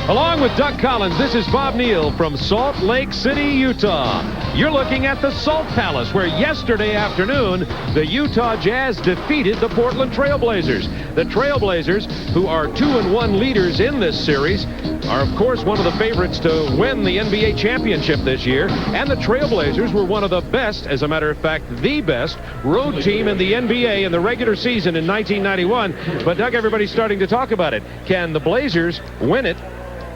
Along with Doug Collins, this is Bob Neal from Salt Lake City, Utah. You're looking at the Salt Palace, where yesterday afternoon, the Utah Jazz defeated the Portland Trailblazers. The Trailblazers, who are 2-1 leaders in this series, are of course one of the favorites to win the NBA championship this year. And the Trailblazers were one of the best, as a matter of fact, the best road team in the NBA in the regular season in 1991. But Doug, everybody's starting to talk about it. Can the Blazers win it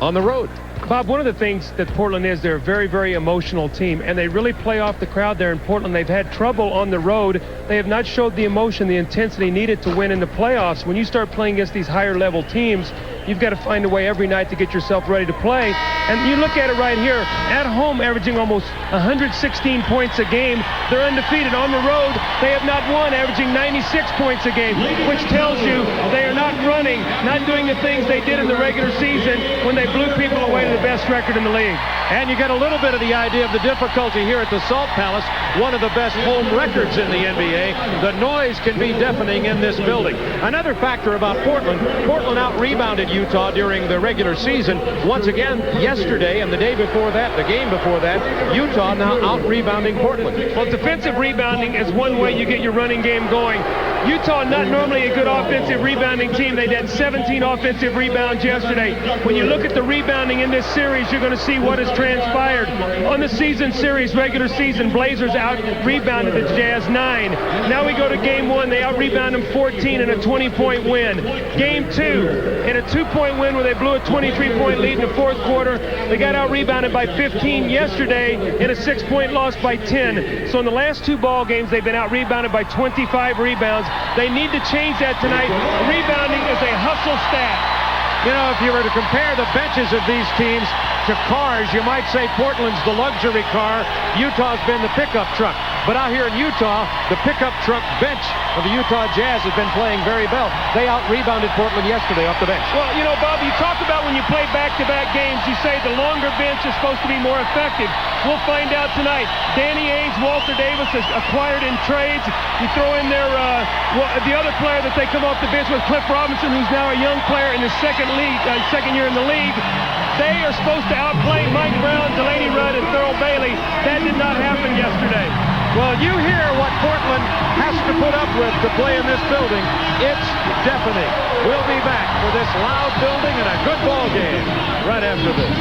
on the road? Bob, one of the things that Portland is, they're a very, very emotional team, and they really play off the crowd there in Portland. They've had trouble on the road. They have not showed the emotion, the intensity needed to win in the playoffs. When you start playing against these higher-level teams, you've got to find a way every night to get yourself ready to play. And you look at it right here, at home averaging almost 116 points a game. They're undefeated. On the road, they have not won, averaging 96 points a game, which tells you they are not running, not doing the things they did in the regular season when they blew people away to the best record in the league. And you get a little bit of the idea of the difficulty here at the Salt Palace, one of the best home records in the NBA. The noise can be deafening in this building. Another factor about Portland, Portland out-rebounded Utah during the regular season. Once again, yesterday and the day before that, the game before that, Utah now out-rebounding Portland. Well, defensive rebounding is one way you get your running game going. Utah, not normally a good offensive rebounding team. They had 17 offensive rebounds yesterday. When you look at the rebounding in this series, you're going to see what has transpired. On the season series, regular season, Blazers out-rebounded the Jazz 9. Now we go to game 1. They out-rebound them 14 in a 20-point win. Game 2, in a 2-point win where they blew a 23-point lead in the fourth quarter, they got out-rebounded by 15 yesterday in a 6-point loss by 10. So in the last 2 ball games, they've been out-rebounded by 25 rebounds. They need to change that tonight. Rebounding is a hustle stat. You know, if you were to compare the benches of these teams to cars, you might say Portland's the luxury car, Utah's been the pickup truck. But out here in Utah, the pickup truck bench of the Utah Jazz has been playing very well. They out-rebounded Portland yesterday off the bench. Well, you know, Bob, you talk about when you play back-to-back games, you say the longer bench is supposed to be more effective. We'll find out tonight. Danny Ainge, Walter Davis is acquired in trades. You throw in there the other player that they come off the bench with, Cliff Robinson, who's now a young player in his second year in the league. They are supposed to outplay Mike Brown, Delaney Rudd, and Thurl Bailey. That did not happen yesterday. Well, you hear what Portland has to put up with to play in this building. It's deafening. We'll be back for this loud building and a good ball game right after this.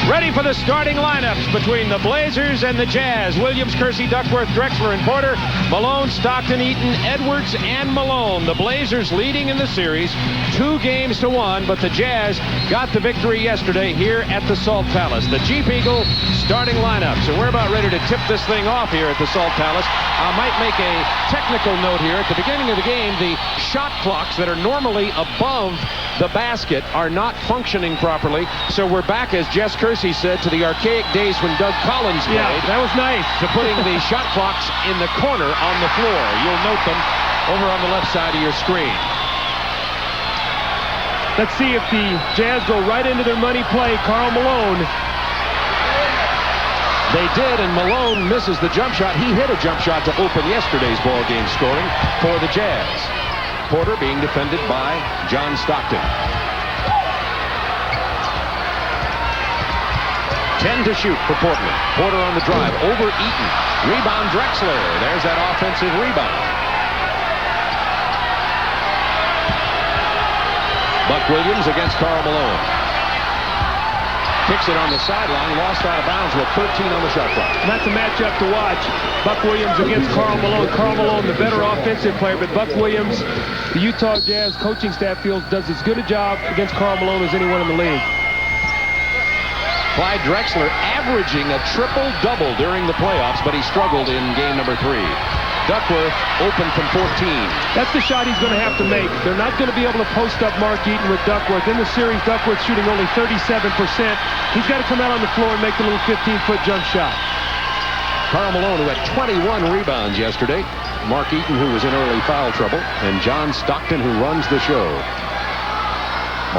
Ready for the starting lineups between the Blazers and the Jazz. Williams, Kersey, Duckworth, Drexler, and Porter. Malone, Stockton, Eaton, Edwards, and Malone. The Blazers leading in the series 2-1, but the Jazz got the victory yesterday here at the Salt Palace. The Jeep Eagle starting lineups. And we're about ready to tip this thing off here at the Salt Palace. I might make a technical note here. At the beginning of the game, the shot clocks that are normally above the basket are not functioning properly. So we're back, as Jess Kersey said, to the archaic days when Doug Collins played. Yeah, that was nice. To putting the shot clocks in the corner on the floor. You'll note them over on the left side of your screen. Let's see if the Jazz go right into their money play. Karl Malone. They did, and Malone misses the jump shot. He hit a jump shot to open yesterday's ball game scoring for the Jazz. Porter being defended by John Stockton. 10 to shoot for Portland. Porter on the drive over Eaton. Rebound Drexler. There's that offensive rebound. Buck Williams against Karl Malone. Kicks it on the sideline, lost out of bounds with 13 on the shot clock. And that's a matchup to watch. Buck Williams against Karl Malone. Karl Malone, the better offensive player, but Buck Williams, the Utah Jazz coaching staff feels does as good a job against Karl Malone as anyone in the league. Clyde Drexler averaging a triple-double during the playoffs, but he struggled in game number 3. Duckworth open from 14. That's the shot he's going to have to make. They're not going to be able to post up Mark Eaton with Duckworth. In the series, Duckworth shooting only 37%. He's got to come out on the floor and make the little 15-foot jump shot. Karl Malone, who had 21 rebounds yesterday. Mark Eaton, who was in early foul trouble. And John Stockton, who runs the show.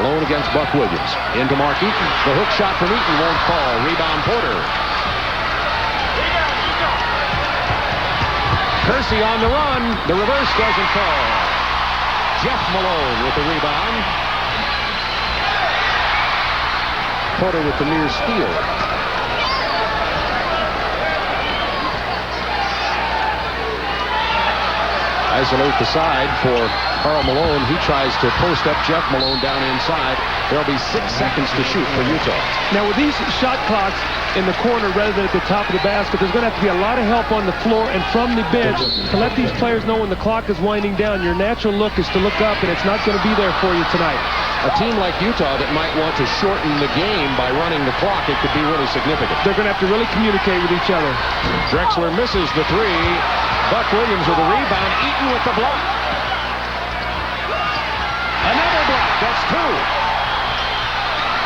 Malone against Buck Williams. Into Mark Eaton. The hook shot from Eaton won't fall. Rebound Porter. Kersey on the run. The reverse doesn't fall. Jeff Malone with the rebound. Porter with the near steal. Isolate the side for Karl Malone. He tries to post up Jeff Malone down inside. There'll be 6 seconds to shoot for Utah. Now with these shot clocks in the corner rather than at the top of the basket, there's going to have to be a lot of help on the floor and from the bench to let these players know when the clock is winding down. Your natural look is to look up, and it's not going to be there for you tonight. A team like Utah that might want to shorten the game by running the clock, it could be really significant. They're going to have to really communicate with each other. Drexler misses the three. Buck Williams with the rebound. Eaton with the block. Another block. That's 2.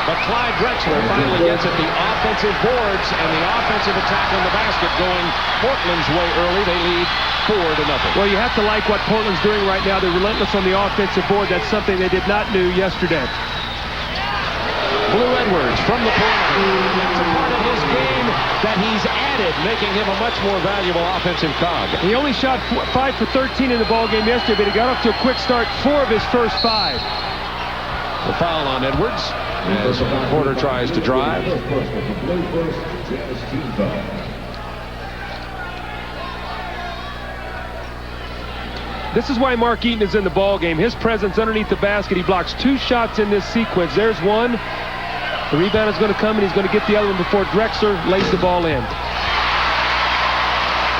But Clyde Drexler finally gets at the offensive boards, and the offensive attack on the basket going Portland's way early. They lead 4-0. Well, you have to like what Portland's doing right now. They're relentless on the offensive board. That's something they did not do yesterday. Blue Edwards from the perimeter. That's a part of his game that he's added, making him a much more valuable offensive cog. He only shot 5 for 13 in the ballgame yesterday, but he got off to a quick start. 4 of his first 5. The foul on Edwards as Porter tries to drive. This is why Mark Eaton is in the ballgame. His presence underneath the basket. He blocks 2 shots in this sequence. There's one. The rebound is going to come, and he's going to get the other one before Drexler lays the ball in.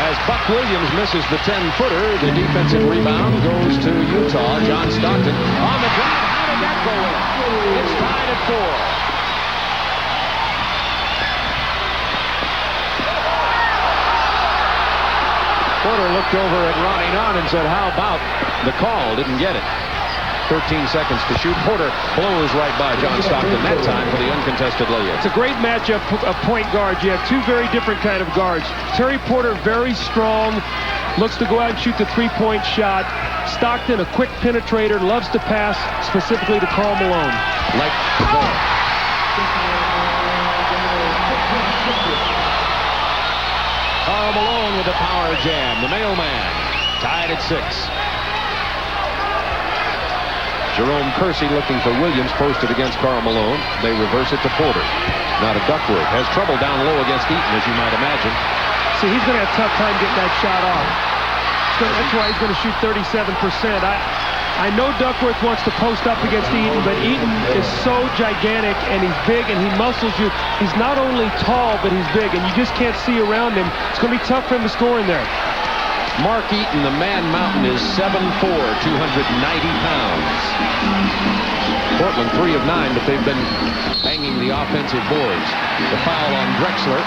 As Buck Williams misses the 10-footer, the defensive rebound goes to Utah. John Stockton on the drive. How did that go in? It's tied at 4. Porter looked over at Ronnie Nunn and said, how about the call? Didn't get it. 13 seconds to shoot. Porter blows right by John Stockton that time for the uncontested layup. It's a great matchup of point guards. You have 2 very different kind of guards. Terry Porter, very strong, looks to go out and shoot the 3-point shot. Stockton, a quick penetrator, loves to pass, specifically to Karl Malone. Like the ball. Karl Malone with the power jam. The mailman tied at 6. Jerome Kersey looking for Williams, posted against Karl Malone. They reverse it to Porter. Now to Duckworth. Has trouble down low against Eaton, as you might imagine. See, he's going to have a tough time getting that shot off. That's why he's going to shoot 37%. I know Duckworth wants to post up against Eaton, but Eaton is so gigantic, and he's big, and he muscles you. He's not only tall, but he's big, and you just can't see around him. It's going to be tough for him to score in there. Mark Eaton, the man mountain, is 7'4", 290 pounds. Portland 3 of 9, but they've been banging the offensive boards. The foul on Drexler.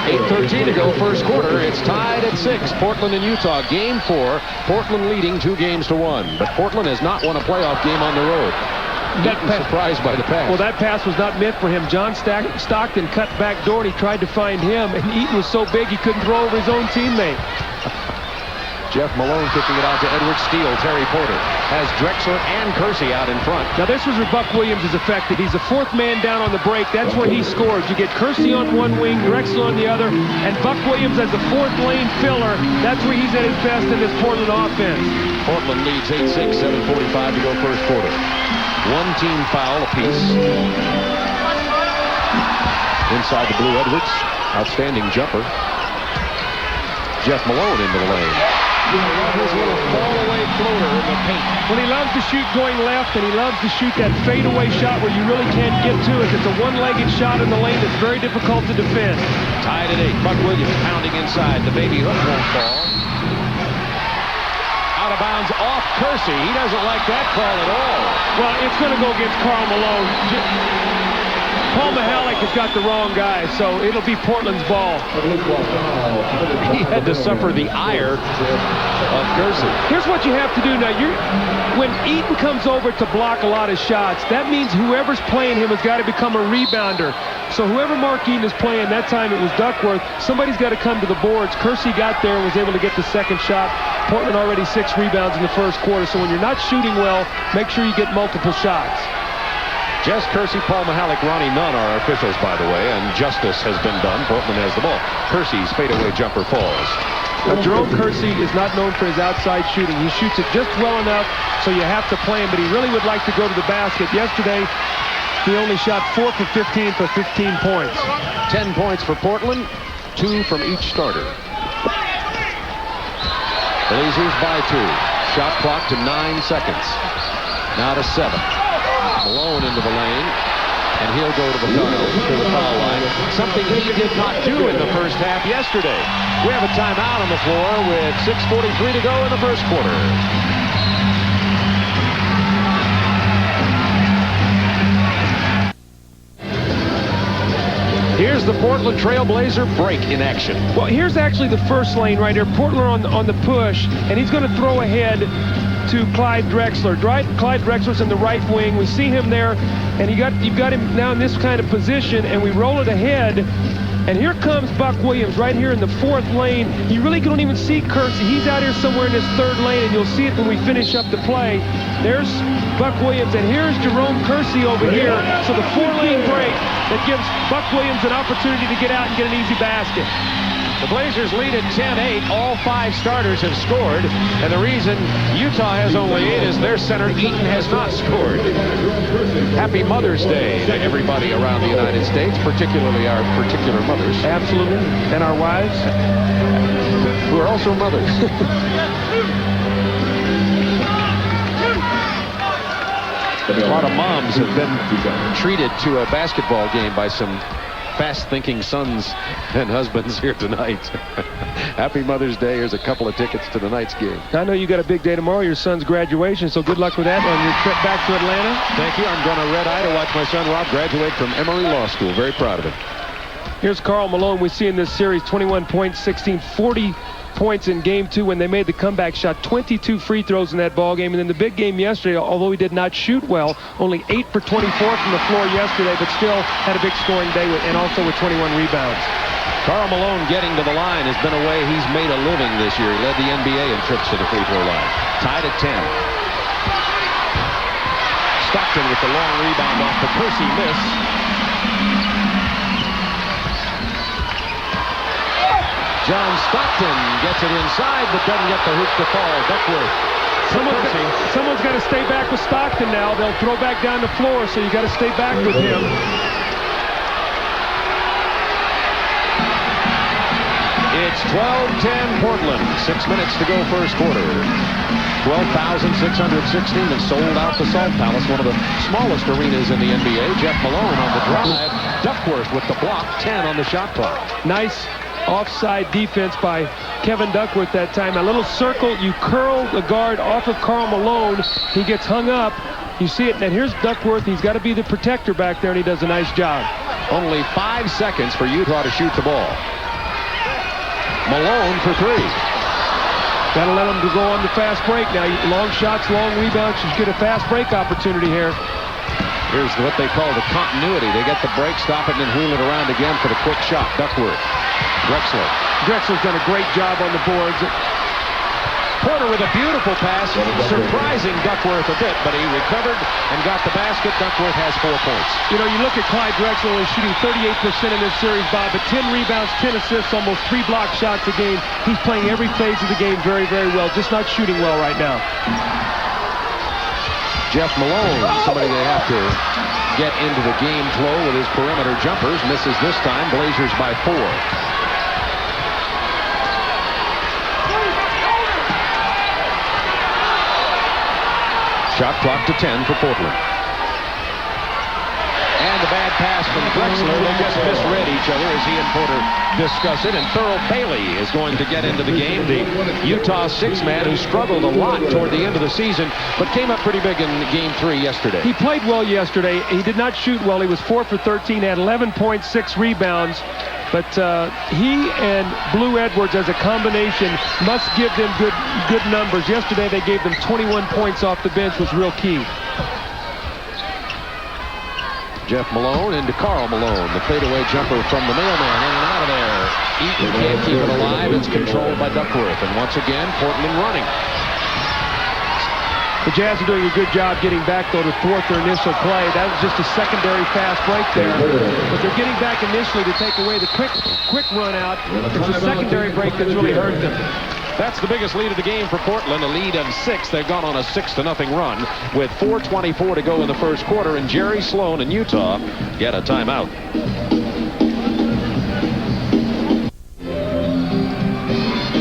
8:13 to go, first quarter. It's tied at 6. Portland and Utah, game 4. Portland leading 2-1. But Portland has not won a playoff game on the road. Surprised by the pass. Well, that pass was not meant for him. John Stockton cut back door, and he tried to find him, and Eaton was so big he couldn't throw over his own teammate. Jeff Malone kicking it out to Edward Steele. Terry Porter has Drexler and Kersey out in front. Now this was where Buck Williams is effective. He's the 4th man down on the break. That's where he scores. You get Kersey on one wing, Drexler on the other, and Buck Williams as the 4th lane filler. That's where he's at his best in this Portland offense. Portland leads 8-6, 7:45 to go first quarter. 1 team foul apiece. Inside the Blue Edwards. Outstanding jumper. Jeff Malone into the lane. His little fall-away floater in the paint. Well, he loves to shoot going left, and he loves to shoot that fadeaway shot where you really can't get to it. It's a one-legged shot in the lane that's very difficult to defend. Tied at 8. Buck Williams pounding inside. The baby hook won't fall. Out of bounds off Kersey. He doesn't like that call at all. Well, it's going to go against Karl Malone. Paul Mihalik has got the wrong guy, so it'll be Portland's ball. He had to suffer the ire of Kersey. Here's what you have to do now. When Eaton comes over to block a lot of shots, that means whoever's playing him has got to become a rebounder. So whoever Mark Eaton is playing, that time it was Duckworth, somebody's got to come to the boards. Kersey got there and was able to get the second shot. Portland already 6 rebounds in the first quarter, so when you're not shooting well, make sure you get multiple shots. Jess Kersey, Paul Mihalik, Ronnie Nunn are officials, by the way, and justice has been done. Portland has the ball. Kersey's fadeaway jumper falls. Now, Jerome Kersey is not known for his outside shooting. He shoots it just well enough, so you have to play him, but he really would like to go to the basket. Yesterday, he only shot 4 for 15 for 15 points. 10 points for Portland, 2 from each starter. Blazers by 2. Shot clock to 9 seconds. Now to 7. Malone into the lane, and he'll go to the foul line. Something he did not do in the first half yesterday. We have a timeout on the floor with 6:43 to go in the first quarter. Here's the Portland Trail Blazer break in action. Well, here's actually the first lane right here. Portland on the push, and he's going to throw ahead to Clyde Drexler. Clyde Drexler's in the right wing. We see him there, and you've got him now in this kind of position, and we roll it ahead. And here comes Buck Williams right here in the 4th lane. You really don't even see Kersey. He's out here somewhere in this 3rd lane, and you'll see it when we finish up the play. There's Buck Williams, and here's Jerome Kersey over here. So the 4-lane break that gives Buck Williams an opportunity to get out and get an easy basket. The Blazers lead at 10-8. All 5 starters have scored. And the reason Utah has only 8 is their center, Eaton, has not scored. Happy Mother's Day to everybody around the United States, particularly our particular mothers. Absolutely. And our wives, who are also mothers. A lot of moms have been treated to a basketball game by some fast-thinking sons and husbands here tonight. Happy Mother's Day. Here's a couple of tickets to tonight's game. I know you got a big day tomorrow, your son's graduation, so good luck with that on your trip back to Atlanta. Thank you. I'm going to red eye to watch my son Rob graduate from Emory Law School. Very proud of him. Here's Karl Malone. We see in this series 21 points, 16, 40 points in game 2 when they made the comeback shot. 22 free throws in that ball game. And in the big game yesterday, although he did not shoot well, only 8 for 24 from the floor yesterday, but still had a big scoring day and also with 21 rebounds. Karl Malone getting to the line has been a way he's made a living this year. He led the NBA in trips to the free throw line. Tied at 10. Stockton with the long rebound off the Kersey miss. John Stockton gets it inside, but doesn't get the hoop to fall. Duckworth. Someone's got to stay back with Stockton now. They'll throw back down the floor, so you got to stay back with him. It's 12-10 Portland. 6 minutes to go first quarter. 12,616 and sold out the Salt Palace, one of the smallest arenas in the NBA. Jeff Malone on the drive. Duckworth with the block, 10 on the shot clock. Nice offside defense by Kevin Duckworth that time. A little circle, you curl the guard off of Karl Malone. He gets hung up. You see it, and here's Duckworth. He's got to be the protector back there, and he does a nice job. Only 5 seconds for Utah to shoot the ball. Malone for 3. Got to let him go on the fast break now. Long shots, long rebounds. You get a fast break opportunity here. Here's what they call the continuity. They get the break, stop it, and then wheel it around again for the quick shot. Duckworth. Drexler's done a great job on the boards. Porter with a beautiful pass, surprising Duckworth a bit, but he recovered and got the basket. Duckworth has 4 points. You know, you look at Clyde Drexler, only shooting 38% in this series, Bob, but 10 rebounds, 10 assists, almost 3 block shots a game. He's playing every phase of the game very, very well, just not shooting well right now. Jeff Malone, somebody they have to get into the game flow with his perimeter jumpers, misses this time. Blazers by 4. Shot clock to 10 for Portland. And the bad pass from Drexler. They just misread each other as he and Porter discuss it. And Thurl Bailey is going to get into the game. The Utah 6-man who struggled a lot toward the end of the season, but came up pretty big in game 3 yesterday. He played well yesterday. He did not shoot well. He was 4 for 13, had 11.6 rebounds. But he and Blue Edwards as a combination must give them good numbers. Yesterday they gave them 21 points off the bench, was real key. Jeff Malone into Karl Malone. The fadeaway jumper from the mailman, in and out of there. Eaton can't keep it alive. It's controlled by Duckworth. And once again, Portland running. The Jazz are doing a good job getting back, though, to thwart their initial play. That was just a secondary fast break there. But they're getting back initially to take away the quick run out. It's a secondary break that's really hurt them. That's the biggest lead of the game for Portland, a lead of 6. They've gone on a 6-0 run with 4:24 to go in the first quarter, and Jerry Sloan in Utah get a timeout.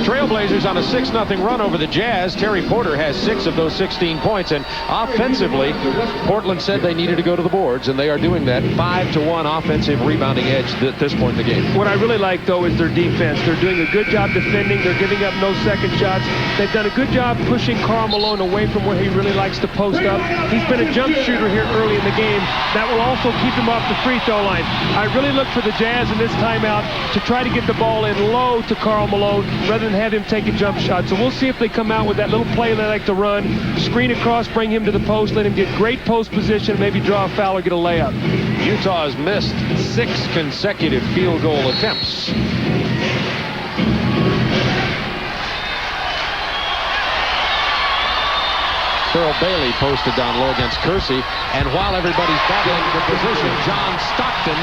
Trailblazers on a 6-0 run over the Jazz. Terry Porter has 6 of those 16 points, and offensively, Portland said they needed to go to the boards, and they are doing that. 5-1 offensive rebounding edge at this point in the game. What I really like, though, is their defense. They're doing a good job defending. They're giving up no second shots. They've done a good job pushing Karl Malone away from where he really likes to post up. He's been a jump shooter here early in the game. That will also keep him off the free throw line. I really look for the Jazz in this timeout to try to get the ball in low to Karl Malone rather than have him take a jump shot. So we'll see if they come out with that little play they like to run. Screen across, bring him to the post, let him get great post position, maybe draw a foul or get a layup. Utah has missed 6 consecutive field goal attempts. Earl Bailey posted down low against Kersey, and while everybody's battling for position, John Stockton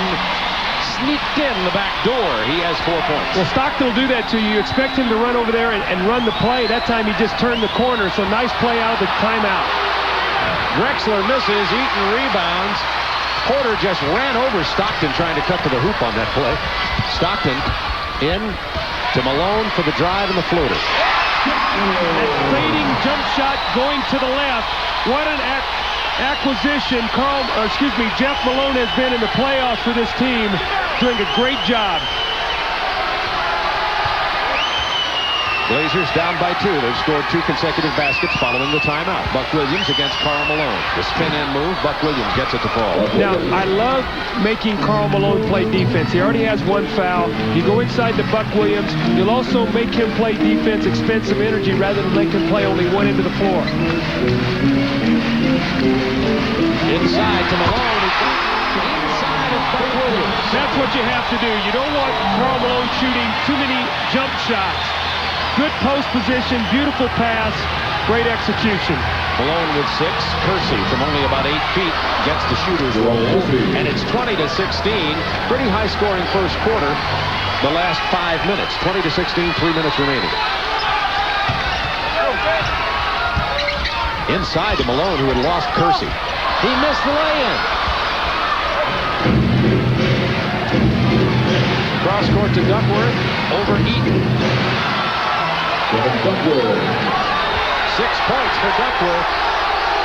sneaked in the back door. He has 4 points. Well, Stockton will do that to you. You expect him to run over there and run the play. That time he just turned the corner, so nice play out of the timeout. Drexler misses, Eaton rebounds. Porter just ran over Stockton trying to cut to the hoop on that play. Stockton in to Malone for the drive and the floater. That fading jump shot going to the left. What an acquisition Jeff Malone has been in the playoffs for this team, doing a great job. Blazers down by 2. They've scored 2 consecutive baskets following the timeout. Buck Williams against Karl Malone. The spin-in move, Buck Williams gets it to fall. Now, I love making Karl Malone play defense. He already has 1 foul. You go inside to Buck Williams. You'll also make him play defense, expend some energy rather than make him play only one end of the floor. Inside to Malone. Inside of Buck Williams. That's what you have to do. You don't want Karl Malone shooting too many jump shots. Good post position, beautiful pass, great execution. Malone with 6. Kersey from only about 8 feet gets the shooter's roll, and it's 20-16. Pretty high-scoring first quarter. The last 5 minutes, 20-16, 3 minutes remaining. Inside to Malone, who had lost Kersey. He missed the lay-in. Cross court to Duckworth over Eaton. 6 points for Duckworth.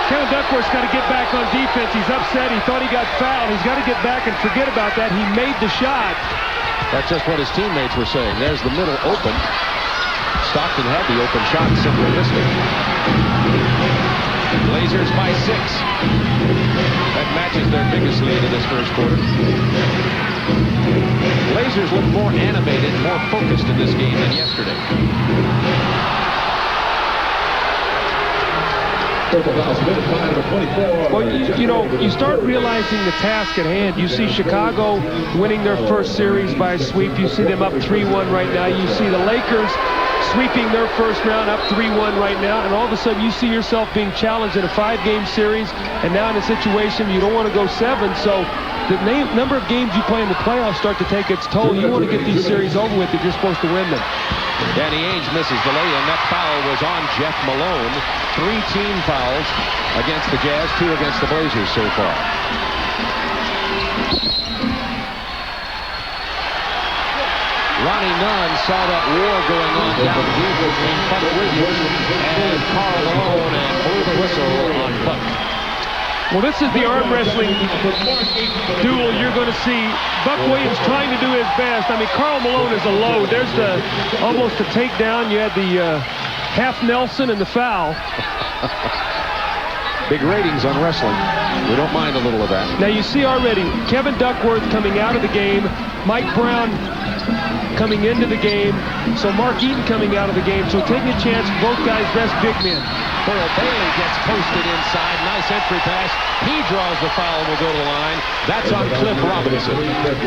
Kevin Duckworth's got to get back on defense. He's upset. He thought he got fouled. He's got to get back and forget about that. He made the shot. That's just what his teammates were saying. There's the middle open. Stockton had the open shot, simply missed it. Blazers by 6. That matches their biggest lead in this first quarter. Blazers look more animated, more focused in this game than yesterday. Well, you start realizing the task at hand. You see Chicago winning their first series by a sweep. You see them up 3-1 right now. You see the Lakers sweeping their first round up 3-1 right now, and all of a sudden you see yourself being challenged in a 5-game series, and now in a situation you don't want to go 7, so the number of games you play in the playoffs start to take its toll. You want to get these series over with if you're supposed to win them. Danny Ainge misses the lay-in. That foul was on Jeff Malone. 3 team fouls against the Jazz, 2 against the Blazers so far. Ronnie Nunn saw that war going on down deep between Buck Williams and Karl Malone and blew the whistle on Buck. Well, this is the arm wrestling duel you're going to see. Buck Williams trying to do his best. I mean, Karl Malone is a load. There's almost a takedown. You had the half Nelson and the foul. Big ratings on wrestling. We don't mind a little of that. Now you see already Kevin Duckworth coming out of the game. Mike Brown coming into the game. So Mark Eaton coming out of the game. So taking a chance, both guys best big men. Earl Bailey gets posted inside. Nice entry pass. He draws the foul and will go to the line. That's on Cliff Robinson.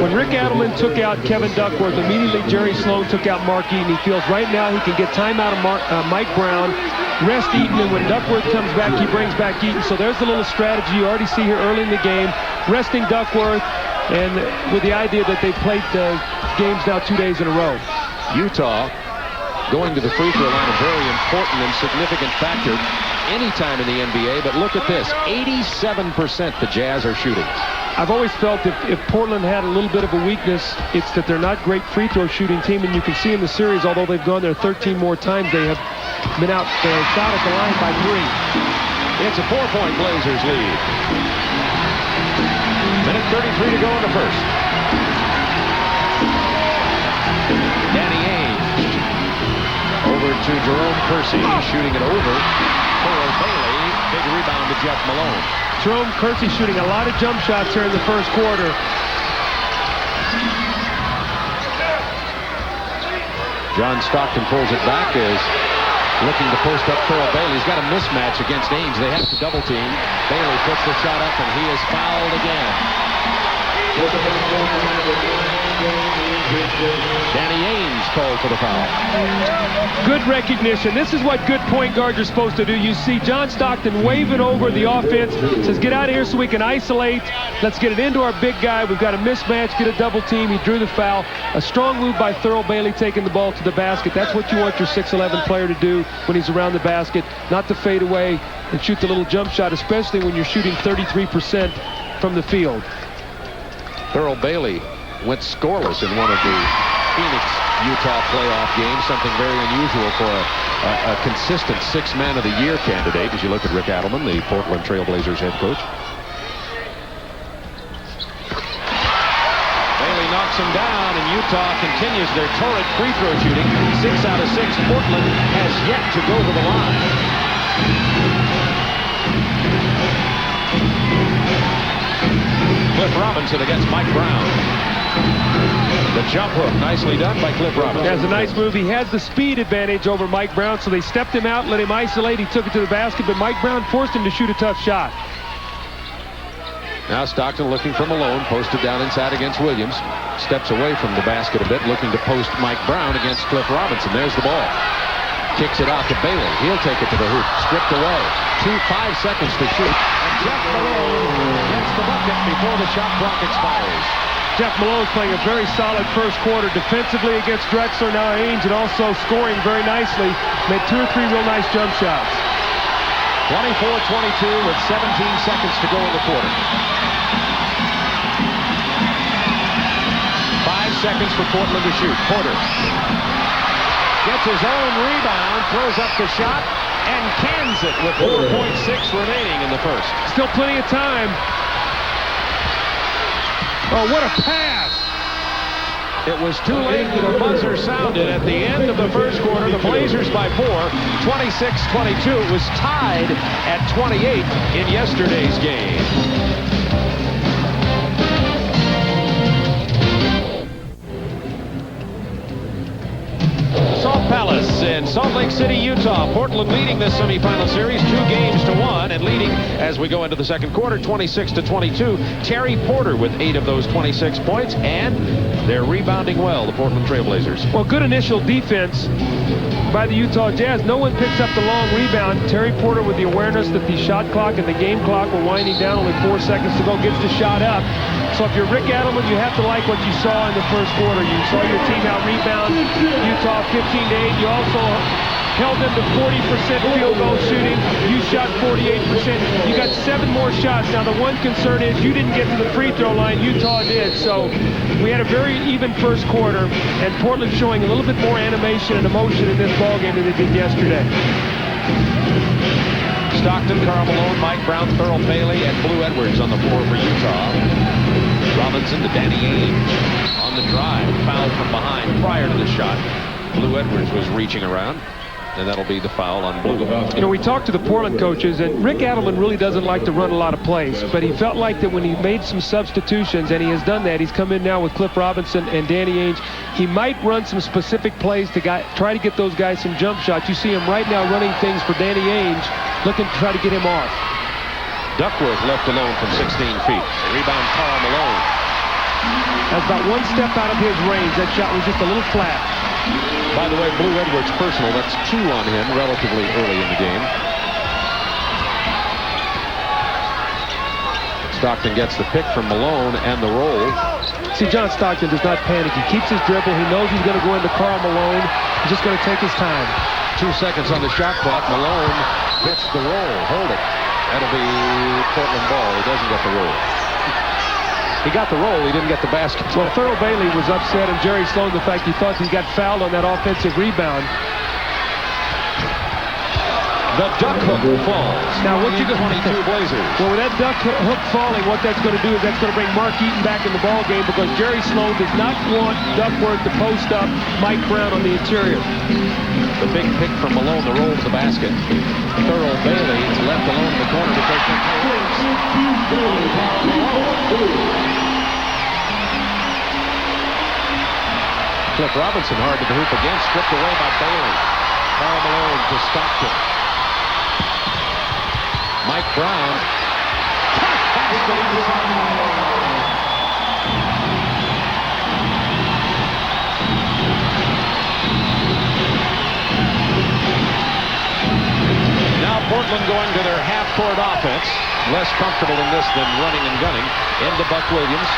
When Rick Adelman took out Kevin Duckworth, immediately Jerry Sloan took out Mark Eaton. He feels right now he can get time out of Mike Brown rest Eaton, and when Duckworth comes back, he brings back Eaton. So there's the little strategy you already see here early in the game, resting Duckworth, and with the idea that they played games now 2 days in a row. Utah going to the free throw line, a very important and significant factor anytime in the NBA. But look at this, 87% the Jazz are shooting. I've always felt if Portland had a little bit of a weakness, it's that they're not great free throw shooting team, and you can see in the series, although they've gone there 13 more times, they have been out shot at the line by 3. It's a 4-point Blazers lead. Minute 33 to go in the first. Danny Ainge over to Jerome Kersey, shooting it over. Thurl Bailey, big rebound to Jeff Malone. Jerome Kersey shooting a lot of jump shots here in the first quarter. John Stockton pulls it back, is looking to post up Thurl Bailey. He's got a mismatch against Ainge. They have to double team. Bailey puts the shot up, and he is fouled again. Danny Ainge called for the foul. Good recognition. This is what good point guards are supposed to do. You see John Stockton waving over the offense, says get out of here so we can isolate. Let's get it into our big guy. We've got a mismatch, get a double team. He drew the foul. A strong move by Thurl Bailey taking the ball to the basket. That's what you want your 6'11 player to do when he's around the basket, not to fade away and shoot the little jump shot, especially when you're shooting 33% from the field. Thurl Bailey went scoreless in one of the Phoenix-Utah playoff games, something very unusual for a consistent 6th Man of the Year candidate, as you look at Rick Adelman, the Portland Trail Blazers head coach. Bailey knocks him down, and Utah continues their torrid free throw shooting. 6 out of 6. Portland has yet to go to the line. Cliff Robinson against Mike Brown. The jump hook, nicely done by Cliff Robinson. That's a nice move. He has the speed advantage over Mike Brown, so they stepped him out, let him isolate. He took it to the basket, but Mike Brown forced him to shoot a tough shot. Now Stockton looking for Malone, posted down inside against Williams. Steps away from the basket a bit, looking to post Mike Brown against Cliff Robinson. There's the ball. Kicks it out to Bailey. He'll take it to the hoop. Stripped away. 5 seconds to shoot. And Jeff Malone gets the bucket before the shot clock expires. Jeff Malone's playing a very solid first quarter defensively against Drexler, now Ainge, and also scoring very nicely. Made 2 or 3 real nice jump shots. 24-22 with 17 seconds to go in the quarter. 5 seconds for Portland to shoot. Porter gets his own rebound, throws up the shot, and cans it with 4.6 remaining in the first. Still plenty of time. Oh, what a pass! It was too late. The buzzer sounded at the end of the first quarter. The Blazers by 4, 26-22. It was tied at 28 in yesterday's game. Salt Palace in Salt Lake City, Utah. Portland leading this semifinal series 2-1 and leading as we go into the second quarter 26-22. Terry Porter with 8 of those 26 points, and they're rebounding well, the Portland Trail Blazers. Well, good initial defense by the Utah Jazz. No one picks up the long rebound. Terry Porter, with the awareness that the shot clock and the game clock were winding down, only 4 seconds to go, gets the shot up. So if you're Rick Adelman, you have to like what you saw in the first quarter. You saw your team out rebound Utah 15-8. You also held them to 40% field goal shooting. You shot 48%. You got 7 more shots. Now the one concern is you didn't get to the free throw line. Utah did. So we had a very even first quarter, and Portland showing a little bit more animation and emotion in this ballgame than they did yesterday. Stockton, Karl Malone, Mike Brown, Thurl Bailey, and Blue Edwards on the floor for Utah. Robinson to Danny Ainge on the drive. Foul from behind prior to the shot. Blue Edwards was reaching around, and that'll be the foul on Blue. You know, we talked to the Portland coaches, and Rick Adelman really doesn't like to run a lot of plays, but he felt like that when he made some substitutions, and he has done that, he's come in now with Cliff Robinson and Danny Ainge, he might run some specific plays to try to get those guys some jump shots. You see him right now running things for Danny Ainge, looking to try to get him off. Duckworth left alone from 16 feet. Rebound, Karl Malone. That's about 1 step out of his range. That shot was just a little flat. By the way, Blue Edwards personal. That's 2 on him relatively early in the game. Stockton gets the pick from Malone and the roll. See, John Stockton does not panic. He keeps his dribble. He knows he's going to go into Karl Malone. He's just going to take his time. 2 seconds on the shot clock. Malone hits the roll. Hold it. That'll be Portland ball. He doesn't get the roll. He got the roll. He didn't get the basket. Well, Thurl Bailey was upset, and Jerry Sloan, the fact he thought he got fouled on that offensive rebound. The duck hook falls. Now, what you 22 Blazers. Well, with that duck hook falling, what that's going to do is that's going to bring Mark Eaton back in the ball game, because Jerry Sloan does not want Duckworth to post up Mike Brown on the interior. The big pick from Malone, the roll to the basket. Thurl Bailey is left alone in the corner to take the Cliff Robinson hard to the hoop again, stripped away by Bailey. Karl Malone to Stockton. Mike Brown. Now Portland going to their half-court offense. Less comfortable in this than running and gunning. Into Buck Williams.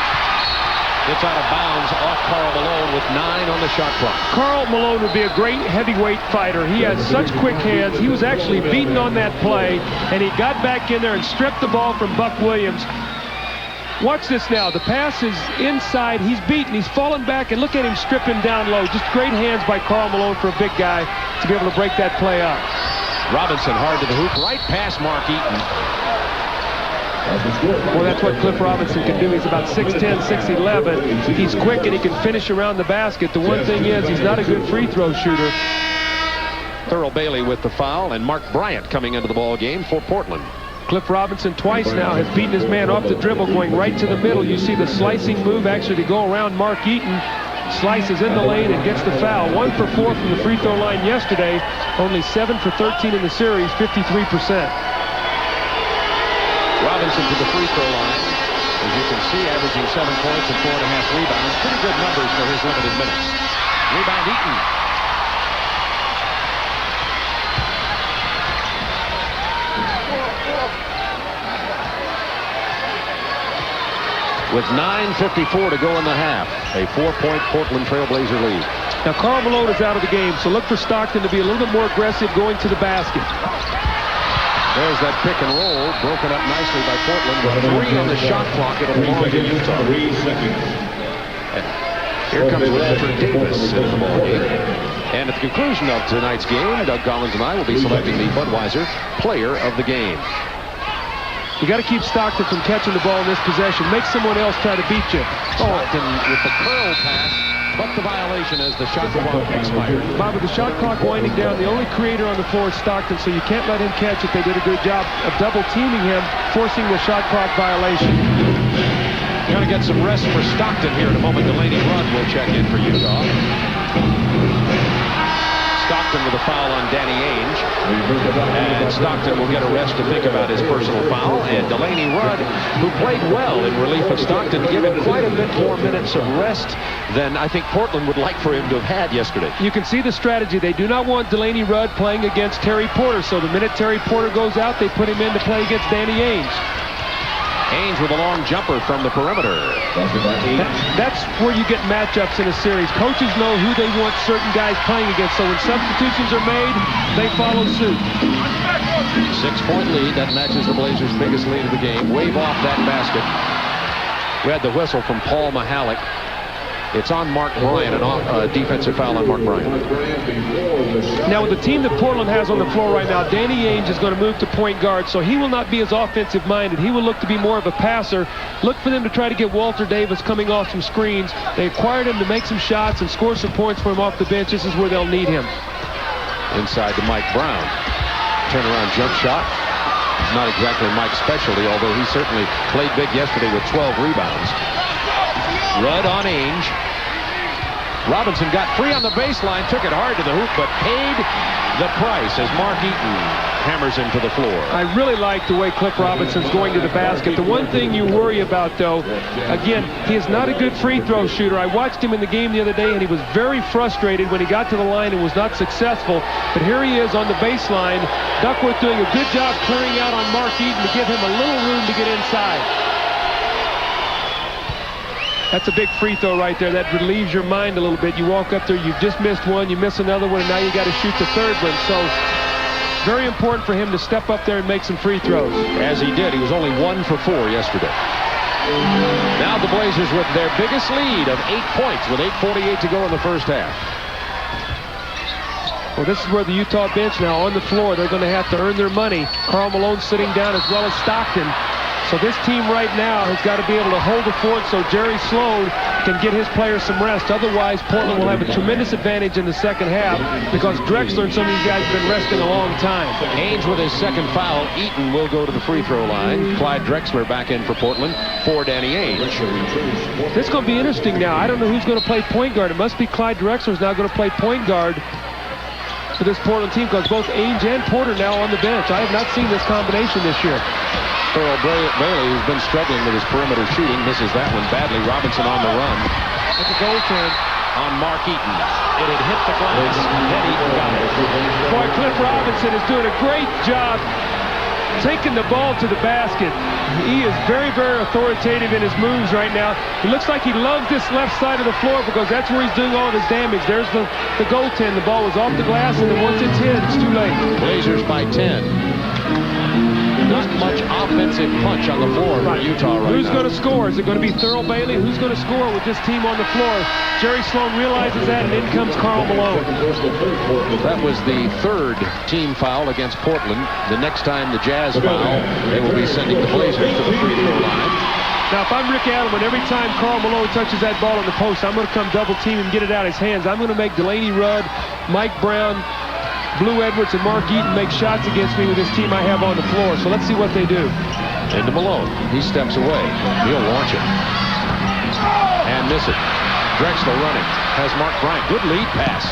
It's out of bounds off Karl Malone with 9 on the shot clock. Karl Malone would be a great heavyweight fighter. He has such quick hands. He was actually beaten on that play, and he got back in there and stripped the ball from Buck Williams. Watch this now. The pass is inside. He's beaten. He's fallen back, and look at him strip him down low. Just great hands by Karl Malone for a big guy to be able to break that play up. Robinson hard to the hoop, right past Mark Eaton. Well, that's what Cliff Robinson can do. He's about 6'10", 6'11". He's quick and he can finish around the basket. The one thing is, he's not a good free throw shooter. Thurl Bailey with the foul, and Mark Bryant coming into the ball game for Portland. Cliff Robinson twice now has beaten his man off the dribble, going right to the middle. You see the slicing move actually to go around Mark Eaton. Slices in the lane and gets the foul. 1 for 4 from the free throw line yesterday. Only 7 for 13 in the series, 53%. Robinson to the free throw line. As you can see, averaging 7 points and 4.5 rebounds. Pretty good numbers for his limited minutes. Rebound Eaton. With 9:54 to go in the half. A 4-point Portland Trailblazer lead. Now, Karl Malone is out of the game, so look for Stockton to be a little bit more aggressive going to the basket. There's that pick and roll, broken up nicely by Portland with 3 on the shot clock. It'll belong to Utah. And here comes Wilfred Davis into the ball game. And at the conclusion of tonight's game, Doug Collins and I will be selecting the Budweiser Player of the Game. You got to keep Stockton from catching the ball in this possession. Make someone else try to beat you. Stockton with the curl pass, but the violation as the shot clock expired. Bob, with the shot clock winding down, the only creator on the floor is Stockton, so you can't let him catch it. They did a good job of double teaming him, forcing the shot clock violation. Going to get some rest for Stockton here in a moment. Delaney Rudd will check in for Utah. Stockton with a foul on Danny Ainge. And Stockton will get a rest to think about his personal foul. And Delaney Rudd, who played well in relief of Stockton, to give him quite a bit more minutes of rest than I think Portland would like for him to have had yesterday. You can see the strategy. They do not want Delaney Rudd playing against Terry Porter. So the minute Terry Porter goes out, they put him in to play against Danny Ainge. Ainge with a long jumper from the perimeter. That's where you get matchups in a series. Coaches know who they want certain guys playing against, so when substitutions are made, they follow suit. 6-point lead. That matches the Blazers' biggest lead of the game. Wave off that basket. We had the whistle from Paul Mahalik. It's on Mark Bryant, a defensive foul on Mark Bryant. Now, with the team that Portland has on the floor right now, Danny Ainge is going to move to point guard, so he will not be as offensive-minded. He will look to be more of a passer. Look for them to try to get Walter Davis coming off some screens. They acquired him to make some shots and score some points for him off the bench. This is where they'll need him. Inside to Mike Brown. Turnaround jump shot. Not exactly Mike's specialty, although he certainly played big yesterday with 12 rebounds. Rudd on Ainge. Robinson got free on the baseline, took it hard to the hoop, but paid the price as Mark Eaton hammers him to the floor. I really like the way Cliff Robinson's going to the basket. The one thing you worry about, though, again, he is not a good free throw shooter. I watched him in the game the other day, and he was very frustrated when he got to the line and was not successful. But here he is on the baseline. Duckworth doing a good job clearing out on Mark Eaton to give him a little room to get inside. That's a big free throw right there. That relieves your mind a little bit. You walk up there, you've just missed one, you miss another one, and now you got to shoot the third one. So very important for him to step up there and make some free throws. As he did. He was only 1 for 4 yesterday. Now the Blazers with their biggest lead of 8 points with 8:48 to go in the first half. Well, this is where the Utah bench now on the floor, they're going to have to earn their money. Karl Malone sitting down as well as Stockton. So this team right now has got to be able to hold the fort so Jerry Sloan can get his players some rest. Otherwise, Portland will have a tremendous advantage in the second half because Drexler and some of these guys have been resting a long time. Haynes with his second foul. Eaton will go to the free throw line. Clyde Drexler back in for Portland for Danny Ainge. This is going to be interesting now. I don't know who's going to play point guard. It must be Clyde Drexler is now going to play point guard for this Portland team because both Ainge and Porter now on the bench. I have not seen this combination this year. Earl Bailey, who's been struggling with his perimeter shooting, misses that one badly. Robinson on the run. That's a goaltend on Mark Eaton. It had hit the glass. Then Eaton got it. Boy, Cliff Robinson is doing a great job taking the ball to the basket. He is very, very authoritative in his moves right now. It looks like he loves this left side of the floor because that's where he's doing all of his damage. There's the goaltend. The ball was off the glass, and then once it's hit, it's too late. Blazers by 10. Not much offensive punch on the floor for Utah right Who's now. going to score? Is it going to be Thurl Bailey? Who's going to score with this team on the floor? Jerry Sloan realizes that, and in comes Karl Malone. That was the third team foul against Portland. The next time the Jazz foul, they will be sending the Blazers to the free throw line. Now, if I'm Rick Adelman, every time Karl Malone touches that ball in the post, I'm going to come double team and get it out of his hands. I'm going to make Delaney Rudd, Mike Brown, Blue Edwards, and Mark Eaton make shots against me with this team I have on the floor. So let's see what they do. Into Malone. He steps away. He'll launch it. And miss it. Drexler running. Has Mark Bryant. Good lead pass.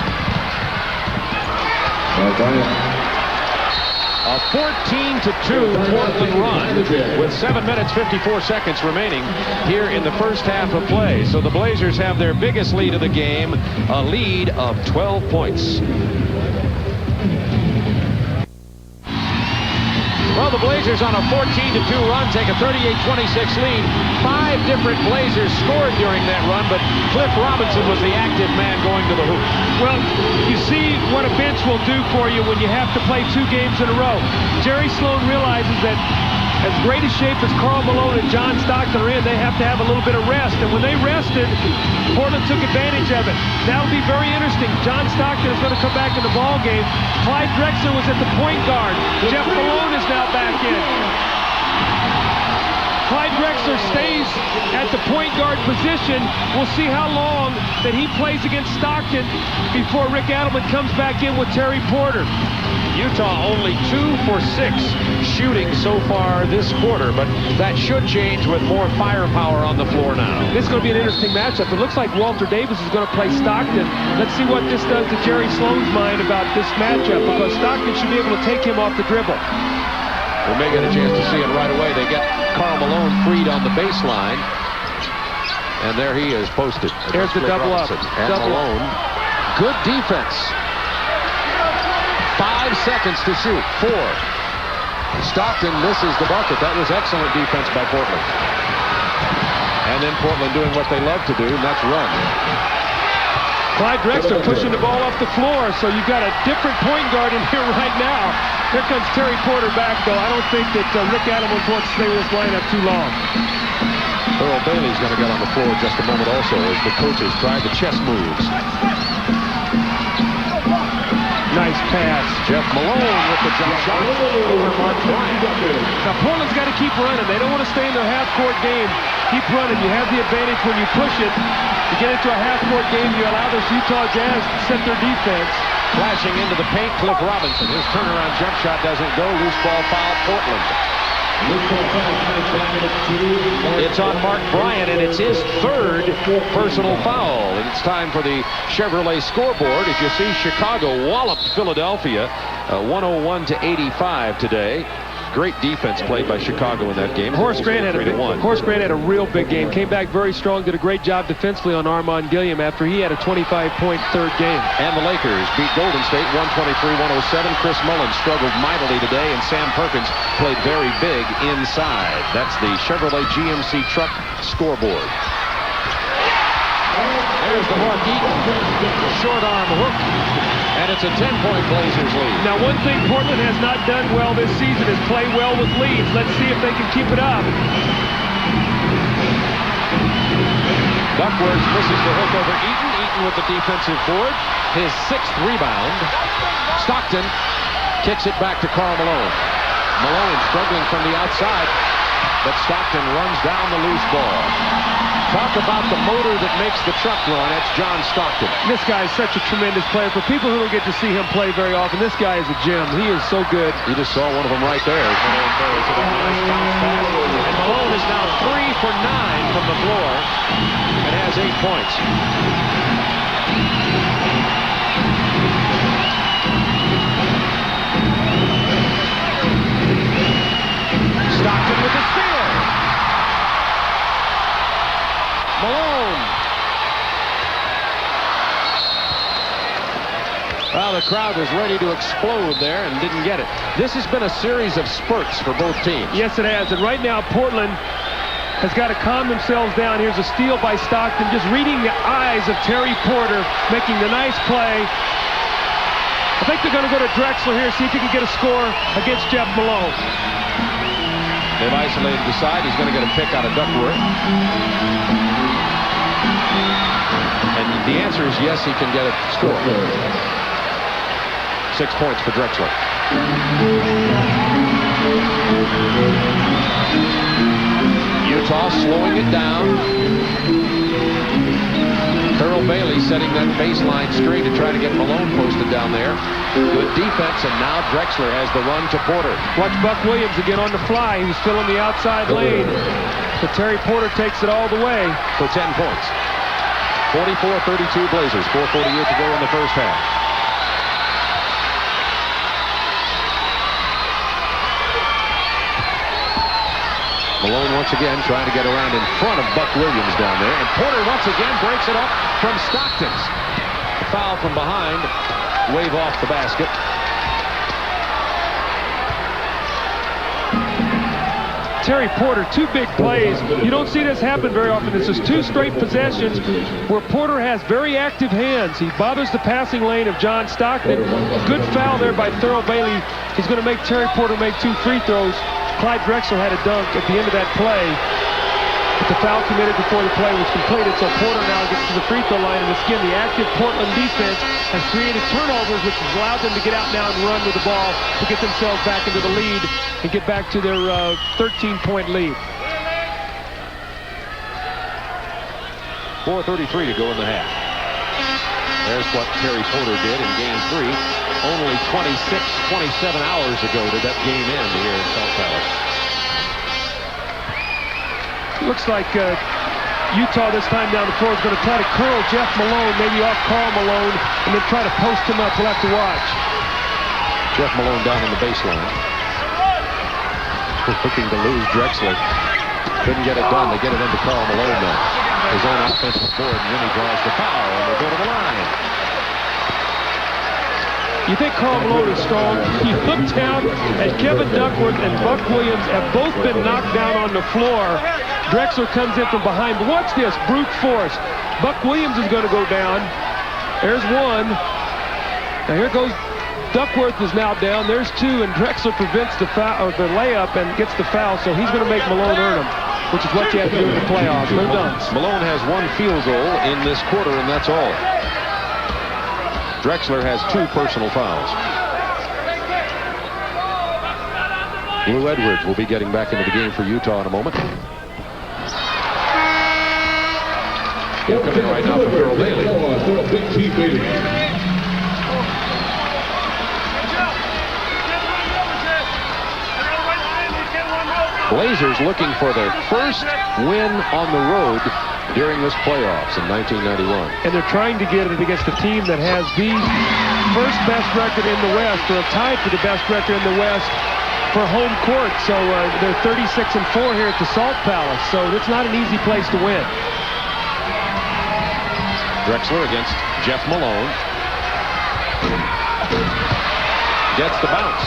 A 14-2 Portland run with 7 minutes 54 seconds remaining here in the first half of play. So the Blazers have their biggest lead of the game, a lead of 12 points. Well, the Blazers on a 14-2 run take a 38-26 lead. 5 different Blazers scored during that run, but Cliff Robinson was the active man going to the hoop. Well, you see what a bench will do for you when you have to play 2 games in a row. Jerry Sloan realizes that as great a shape as Karl Malone and John Stockton are in, they have to have a little bit of rest. And when they rested, Portland took advantage of it. That'll be very interesting. John Stockton is going to come back in the ball game. Clyde Drexler was at the point guard. Jeff Malone is now back in. Clyde Drexler stays at the point guard position. We'll see how long that he plays against Stockton before Rick Adelman comes back in with Terry Porter. Utah only 2 for 6 shooting so far this quarter, but that should change with more firepower on the floor now. This is going to be an interesting matchup. It looks like Walter Davis is going to play Stockton. Let's see what this does to Jerry Sloan's mind about this matchup, because Stockton should be able to take him off the dribble. We may get a chance to see it right away. They get Karl Malone freed on the baseline, and there he is posted. There's the double up. And Malone, good defense. 5 seconds to shoot. 4. Stockton misses the bucket. That was excellent defense by Portland. And then Portland doing what they love to do, and that's run. Clyde Drexler pushing the ball off the floor, so you've got a different point guard in here right now. Here comes Terry Porter back, though. I don't think that Rick Adelman wants to stay with this lineup too long. Earl Bailey's going to get on the floor just a moment also as the coaches try the chess moves. Nice pass. Jeff Malone with the jump shot over Mark Bryant. Now, Portland's got to keep running. They don't want to stay in their half-court game. Keep running. You have the advantage when you push it. You get into a half-court game, you allow this Utah Jazz to set their defense. Flashing into the paint, Cliff Robinson. His turnaround jump shot doesn't go. Loose ball foul, Portland. It's on Mark Bryant, and it's his third personal foul. And it's time for the Chevrolet scoreboard. As you see, Chicago walloped Philadelphia 101-85 today. Great defense played by Chicago in that game. Horace Grant had a real big game. Came back very strong. Did a great job defensively on Armand Gilliam after he had a 25-point third game. And the Lakers beat Golden State 123-107. Chris Mullin struggled mightily today, and Sam Perkins played very big inside. That's the Chevrolet GMC truck scoreboard. There's the Mark Eaton short arm hook, and it's a 10-point Blazers lead. Now, one thing Portland has not done well this season is play well with leads. Let's see if they can keep it up. Duckworth misses the hook over Eaton. Eaton with the defensive board. His 6th rebound. Stockton kicks it back to Karl Malone. Malone struggling from the outside, but Stockton runs down the loose ball. Talk about the motor that makes the truck run. That's John Stockton. This guy is such a tremendous player. For people who don't get to see him play very often, this guy is a gem. He is so good. You just saw one of them right there. And Malone is now 3 for 9 from the floor and has 8 points. Stockton with the steal. Malone. Well, the crowd was ready to explode there and didn't get it. This has been a series of spurts for both teams. Yes, it has. And right now, Portland has got to calm themselves down. Here's a steal by Stockton, just reading the eyes of Terry Porter, making the nice play. I think they're going to go to Drexler here, see if he can get a score against Jeff Malone. They've isolated the side. He's going to get a pick out of Duckworth. And the answer is yes, he can get a score. 6 points for Drexler. Utah slowing it down. Thurl Bailey setting that baseline screen to try to get Malone posted down there. Good defense, and now Drexler has the run to Porter. Watch Buck Williams again on the fly. He was still in the outside lane. But Terry Porter takes it all the way. For 10 points. 44-32 Blazers. 4:48 to go in the first half. Malone once again trying to get around in front of Buck Williams down there. And Porter once again breaks it up from Stockton. A foul from behind. Wave off the basket. Terry Porter, 2 big plays. You don't see this happen very often. This is 2 straight possessions where Porter has very active hands. He bothers the passing lane of John Stockton. Good foul there by Thurl Bailey. He's going to make Terry Porter make 2 free throws. Clyde Drexler had a dunk at the end of that play. But the foul committed before the play was completed, so Porter now gets to the free throw line. And again, the active Portland defense has created turnovers, which has allowed them to get out now and run with the ball to get themselves back into the lead and get back to their 13-point lead. 4:33 to go in the half. There's what Terry Porter did in Game 3. Only 27 hours ago did that game end here in South Palace. Looks like Utah this time down the floor is going to try to curl Jeff Malone, maybe off Karl Malone, and then try to post him up. We'll have to watch. Jeff Malone down on the baseline. Looking to lose Drexler. Couldn't get it done. They get it into Karl Malone now. His own offensive board, and then he draws the foul, and we'll go to the line. You think Karl Malone is strong? You look down at Kevin Duckworth and Buck Williams have both been knocked down on the floor. Drexler comes in from behind. But watch this, brute force. Buck Williams is going to go down. There's one. Now here goes Duckworth is now down. There's 2, and Drexler prevents the foul, or the layup, and gets the foul. So he's going to make Malone earn them, which is what you have to do in the playoffs. No dunks. Malone has 1 field goal in this quarter, and that's all. Drexler has 2 personal fouls. Lou Edwards will be getting back into the game for Utah in a moment. He'll come in right now for Thurl Bailey. Blazers looking for their first win on the road during this playoffs in 1991. And they're trying to get it against a team that has the first best record in the West, or tied for the best record in the West for home court. So they're 36-4 here at the Salt Palace. So it's not an easy place to win. Drexler against Jeff Malone. Gets the bounce.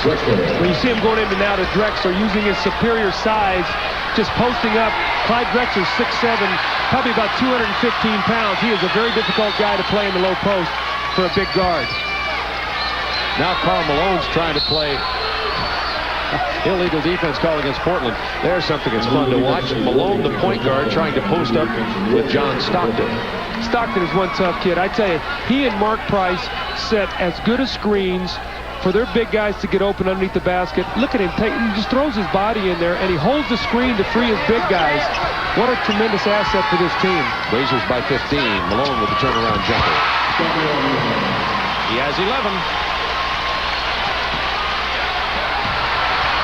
When you see him going in and out of Drexler, using his superior size, just posting up. Clyde Drexler, 6'7", probably about 215 pounds. He is a very difficult guy to play in the low post for a big guard. Now Karl Malone's trying to play illegal defense call against Portland. There's something that's fun to watch. Malone, the point guard, trying to post up with John Stockton. Stockton is one tough kid. I tell you, he and Mark Price set as good as screens for their big guys to get open underneath the basket. Look at him. He just throws his body in there, and he holds the screen to free his big guys. What a tremendous asset for this team. Blazers by 15. Malone with the turnaround jumper. He has 11.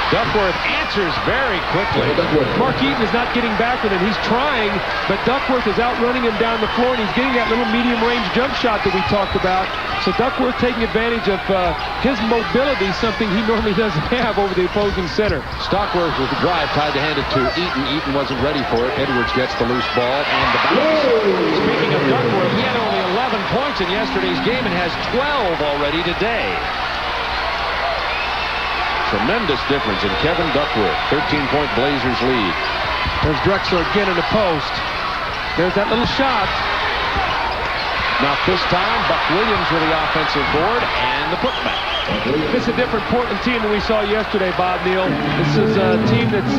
Duckworth answers very quickly. Mark Eaton is not getting back with him. He's trying, but Duckworth is outrunning him down the floor, and he's getting that little medium-range jump shot that we talked about. So Duckworth taking advantage of his mobility, something he normally doesn't have over the opposing center. Stockworth with the drive, tried to hand it to Eaton. Eaton wasn't ready for it. Edwards gets the loose ball and the bounce. Speaking of Duckworth, he had only 11 points in yesterday's game and has 12 already today. Tremendous difference in Kevin Duckworth. 13-point Blazers lead. There's Drexler again in the post. There's that little shot. Not this time. Buck Williams with the offensive board and the putback. This is a different Portland team than we saw yesterday, Bob Neal. This is a team that's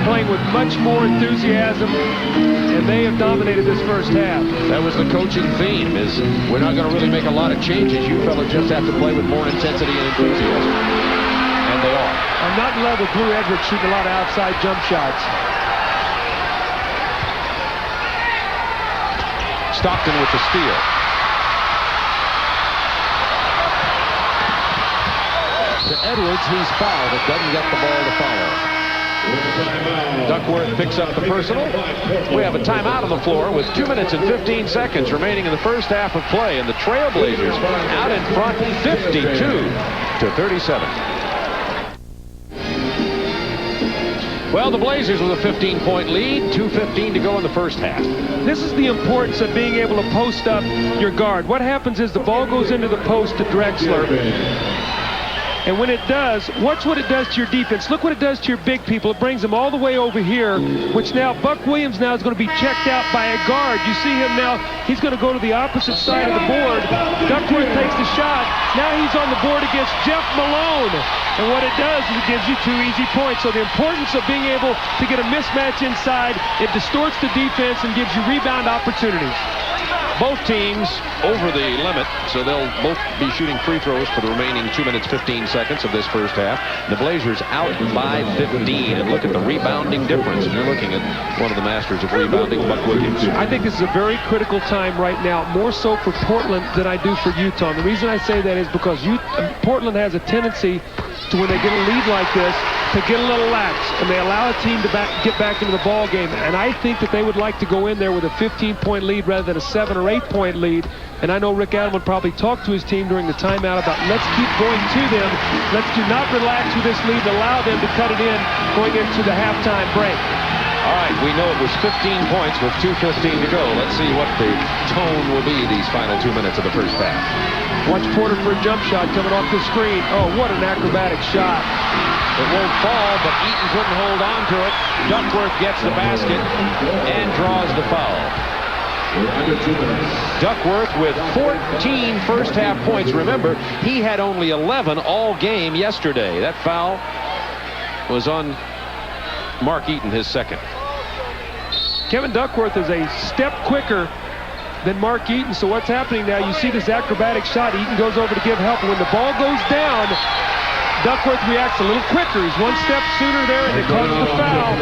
playing with much more enthusiasm, and they have dominated this first half. That was the coaching theme, is we're not going to really make a lot of changes. You fellas just have to play with more intensity and enthusiasm. And they are. I'm not in love with Blue Edwards shooting a lot of outside jump shots. Stockton with the steal. To Edwards, he's fouled, but doesn't get the ball to follow. Duckworth picks up the personal. We have a timeout on the floor with 2 minutes and 15 seconds remaining in the first half of play, and the Trailblazers out in front 52-37. Well, the Blazers with a 15-point lead, 2:15 to go in the first half. This is the importance of being able to post up your guard. What happens is the ball goes into the post to Drexler. And when it does, watch what it does to your defense. Look what it does to your big people. It brings them all the way over here, which now Buck Williams now is going to be checked out by a guard. You see him now, he's going to go to the opposite side of the board. Duckworth takes the shot. Now he's on the board against Jeff Malone. And what it does is it gives you 2 easy points. So the importance of being able to get a mismatch inside, it distorts the defense and gives you rebound opportunities. Both teams over the limit, so they'll both be shooting free throws for the remaining 2 minutes, 15 seconds of this first half. The Blazers out by 15, and look at the rebounding difference. And you're looking at one of the masters of rebounding, Buck Williams. I think this is a very critical time right now, more so for Portland than I do for Utah. And the reason I say that is because Portland has a tendency to, when they get a lead like this, to get a little lax, and they allow a team to get back into the ball game. And I think that they would like to go in there with a 15-point lead rather than a 7 or 8-point lead. And I know Rick Adam would probably talk to his team during the timeout about, let's keep going to them. Let's do not relax with this lead and allow them to cut it in going into the halftime break. All right, we know it was 15 points with 2:15 to go. Let's see what the tone will be these final 2 minutes of the first half. Watch Porter for a jump shot coming off the screen. Oh, what an acrobatic shot. It won't fall, but Eaton couldn't hold on to it. Duckworth gets the basket and draws the foul. Duckworth with 14 first-half points. Remember, he had only 11 all game yesterday. That foul was on Mark Eaton, his second. Kevin Duckworth is a step quicker than Mark Eaton, so what's happening now, you see this acrobatic shot. Eaton goes over to give help, and when the ball goes down, Duckworth reacts a little quicker. He's one step sooner there, and it causes the foul.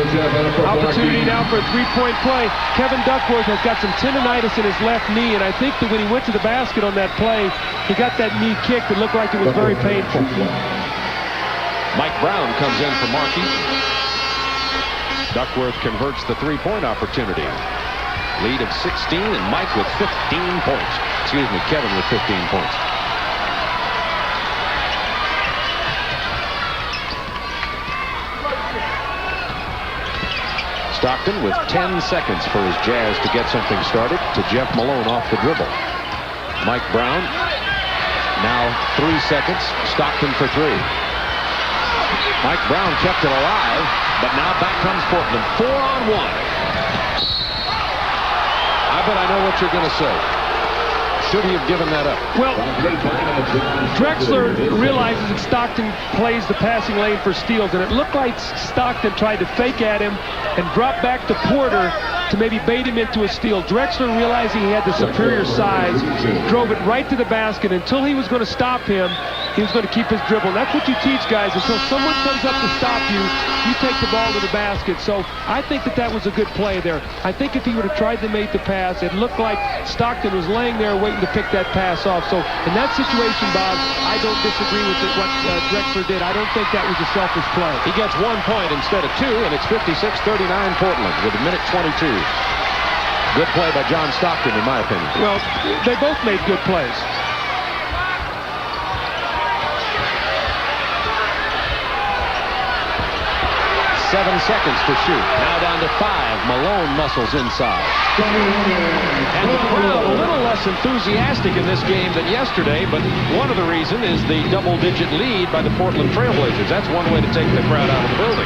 Opportunity now for a three-point play. Kevin Duckworth has got some tendonitis in his left knee, and I think that when he went to the basket on that play, he got that knee kicked. It looked like it was very painful. Mike Brown comes in for Mark Eaton. Duckworth converts the three-point opportunity. Lead of 16, and Mike with 15 points. Excuse me, Kevin with 15 points. Stockton with 10 seconds for his Jazz to get something started to Jeff Malone off the dribble. Mike Brown, now 3 seconds. Stockton for 3. Mike Brown kept it alive, but now back comes Portland. 4-on-1. I bet I know what you're going to say. Should he have given that up? Well, Drexler realizes that Stockton plays the passing lane for steals, and it looked like Stockton tried to fake at him and drop back to Porter to maybe bait him into a steal. Drexler, realizing he had the superior size, drove it right to the basket. Until he was going to stop him, he was going to keep his dribble. And that's what you teach guys. Until someone comes up to stop you, you take the ball to the basket. So I think that was a good play there. I think if he would have tried to make the pass, it looked like Stockton was laying there waiting to pick that pass off. So in that situation, Bob, I don't disagree with what Drexler did. I don't think that was a selfish play. He gets 1 point instead of 2, and it's 56-39 Portland with a minute 22. Good play by John Stockton, in my opinion. Well, they both made good plays. 7 seconds to shoot. Now down to 5. Malone muscles inside. And the crowd a little less enthusiastic in this game than yesterday, but one of the reasons is the double-digit lead by the Portland Trailblazers. That's one way to take the crowd out of the building.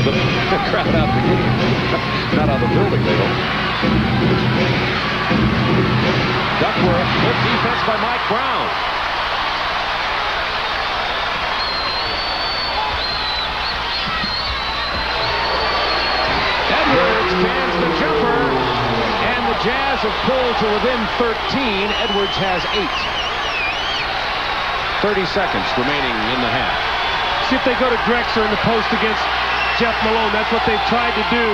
The crowd out of the game. Not out of the building, they don't. Duckworth, good defense by Mike Brown. Edwards cans the jumper, and the Jazz have pulled to within 13. Edwards has 8. 30 seconds remaining in the half. See if they go to Drexler in the post against Jeff Malone. That's what they've tried to do.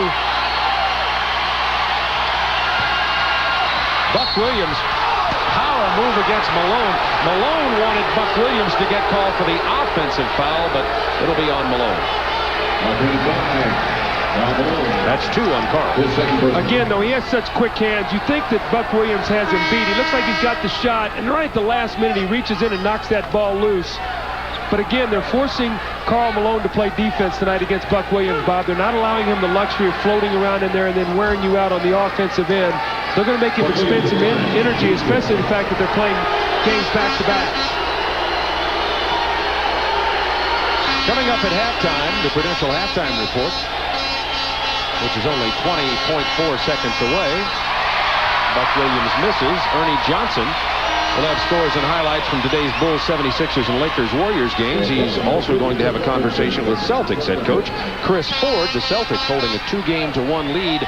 Buck Williams, power move against Malone. Malone wanted Buck Williams to get called for the offensive foul, but it'll be on Malone. That's 2 on Carl. Again, though, he has such quick hands. You think that Buck Williams has him beat. He looks like he's got the shot, and right at the last minute, he reaches in and knocks that ball loose. But again, they're forcing Karl Malone to play defense tonight against Buck Williams, Bob. They're not allowing him the luxury of floating around in there and then wearing you out on the offensive end. They're going to make him expend some energy, especially the fact that they're playing games back-to-back. Coming up at halftime, the Prudential halftime report, which is only 20.4 seconds away. Buck Williams misses. Ernie Johnson will have scores and highlights from today's Bulls, 76ers, and Lakers Warriors games. He's also going to have a conversation with Celtics head coach Chris Ford. The Celtics holding a 2-1 lead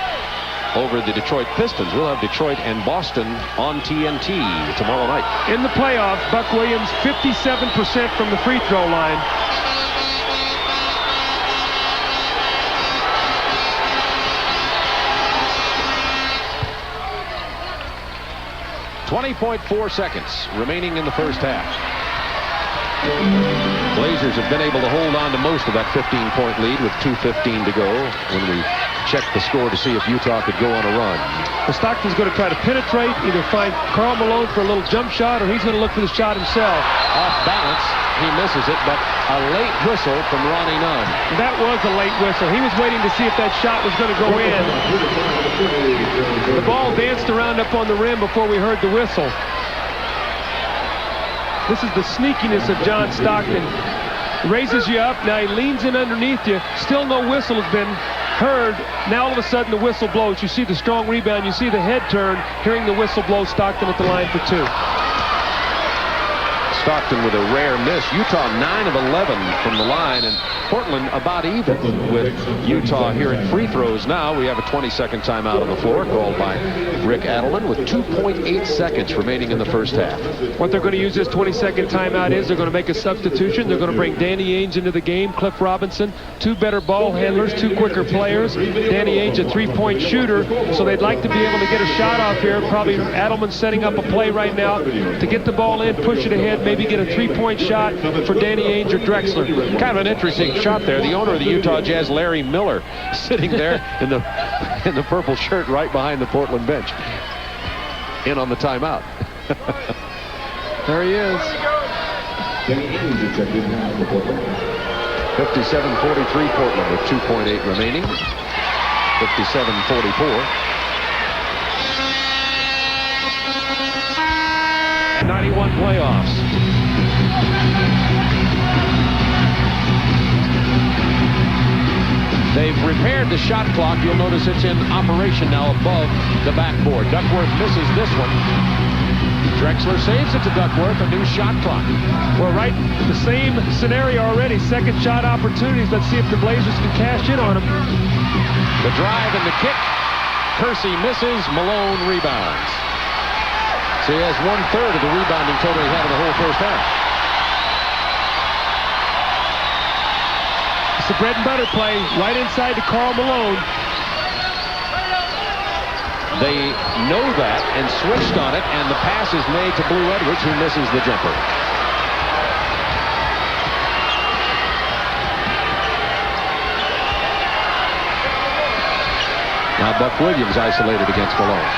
over the Detroit Pistons. We'll have Detroit and Boston on TNT tomorrow night. In the playoffs, Buck Williams 57% from the free throw line. 20.4 seconds remaining in the first half. Blazers have been able to hold on to most of that 15-point lead with 2:15 to go when we checked the score to see if Utah could go on a run. Well, Stockton's going to try to penetrate, either find Karl Malone for a little jump shot, or he's going to look for the shot himself. Off balance, he misses it, but a late whistle from Ronnie Nunn. That was a late whistle. He was waiting to see if that shot was going to go in. The ball danced around up on the rim before we heard the whistle. This is the sneakiness of John Stockton. Raises you up, now he leans in underneath you. Still no whistle has been heard. Now all of a sudden the whistle blows. You see the strong rebound, you see the head turn. Hearing the whistle blow, Stockton at the line for 2. Stockton with a rare miss. Utah 9 of 11 from the line, and Portland about even with Utah here in free throws now. We have a 20-second timeout on the floor called by Rick Adelman with 2.8 seconds remaining in the first half. What they're going to use this 20-second timeout is they're going to make a substitution. They're going to bring Danny Ainge into the game, Cliff Robinson, 2 better ball handlers, 2 quicker players. Danny Ainge, a 3-point shooter, so they'd like to be able to get a shot off here. Probably Adelman setting up a play right now to get the ball in, push it ahead, maybe get a 3-point shot for Danny Ainge or Drexler. Kind of an interesting shot there. The owner of the Utah Jazz, Larry Miller, sitting there in the purple shirt right behind the Portland bench. In on the timeout. There he is. 57-43 Portland with 2.8 remaining. 57-44. And 91 playoffs. They've repaired the shot clock. You'll notice it's in operation now above the backboard. Duckworth misses this one. Drexler saves it to Duckworth, a new shot clock. Well, right, the same scenario already. Second shot opportunities. Let's see if the Blazers can cash in on them. The drive and the kick. Kersey misses. Malone rebounds. So he has 1/3 of the rebounding total he had in the whole first half. It's the bread and butter play right inside to Karl Malone. They know that and switched on it, and the pass is made to Blue Edwards, who misses the jumper. Now Buck Williams isolated against Malone.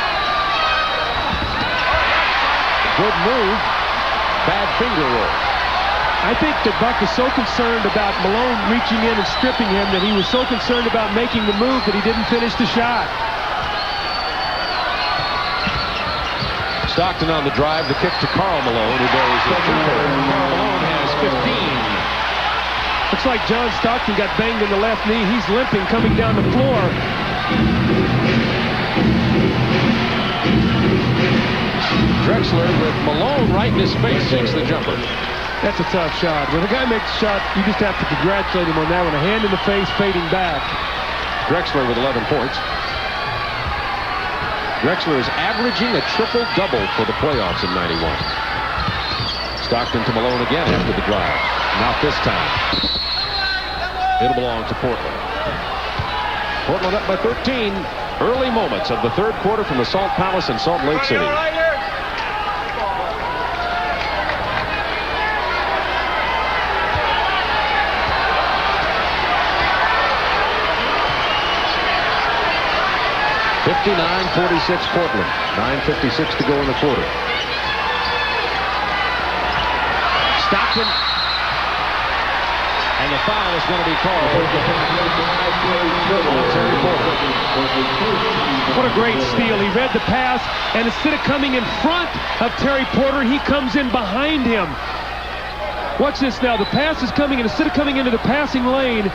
Good move. Bad finger roll. I think that Buck is so concerned about Malone reaching in and stripping him that he was so concerned about making the move that he didn't finish the shot. Stockton on the drive, the kick to Karl Malone, who buries the jumper. Karl Malone has 15. Looks like John Stockton got banged in the left knee. He's limping coming down the floor. Drexler with Malone right in his face takes the jumper. That's a tough shot. When a guy makes a shot, you just have to congratulate him on that one. A hand in the face, fading back. Drexler with 11 points. Drexler is averaging a triple-double for the playoffs in 91. Stockton to Malone again after the drive. Not this time. It'll belong to Portland. Portland up by 13. Early moments of the third quarter from the Salt Palace in Salt Lake City. (59-46) Portland. 9:56 to go in the quarter. Stockton. And the foul is going to be called on Terry Porter. What a great steal. He read the pass, and instead of coming in front of Terry Porter, he comes in behind him. Watch this now. The pass is coming, and instead of coming into the passing lane,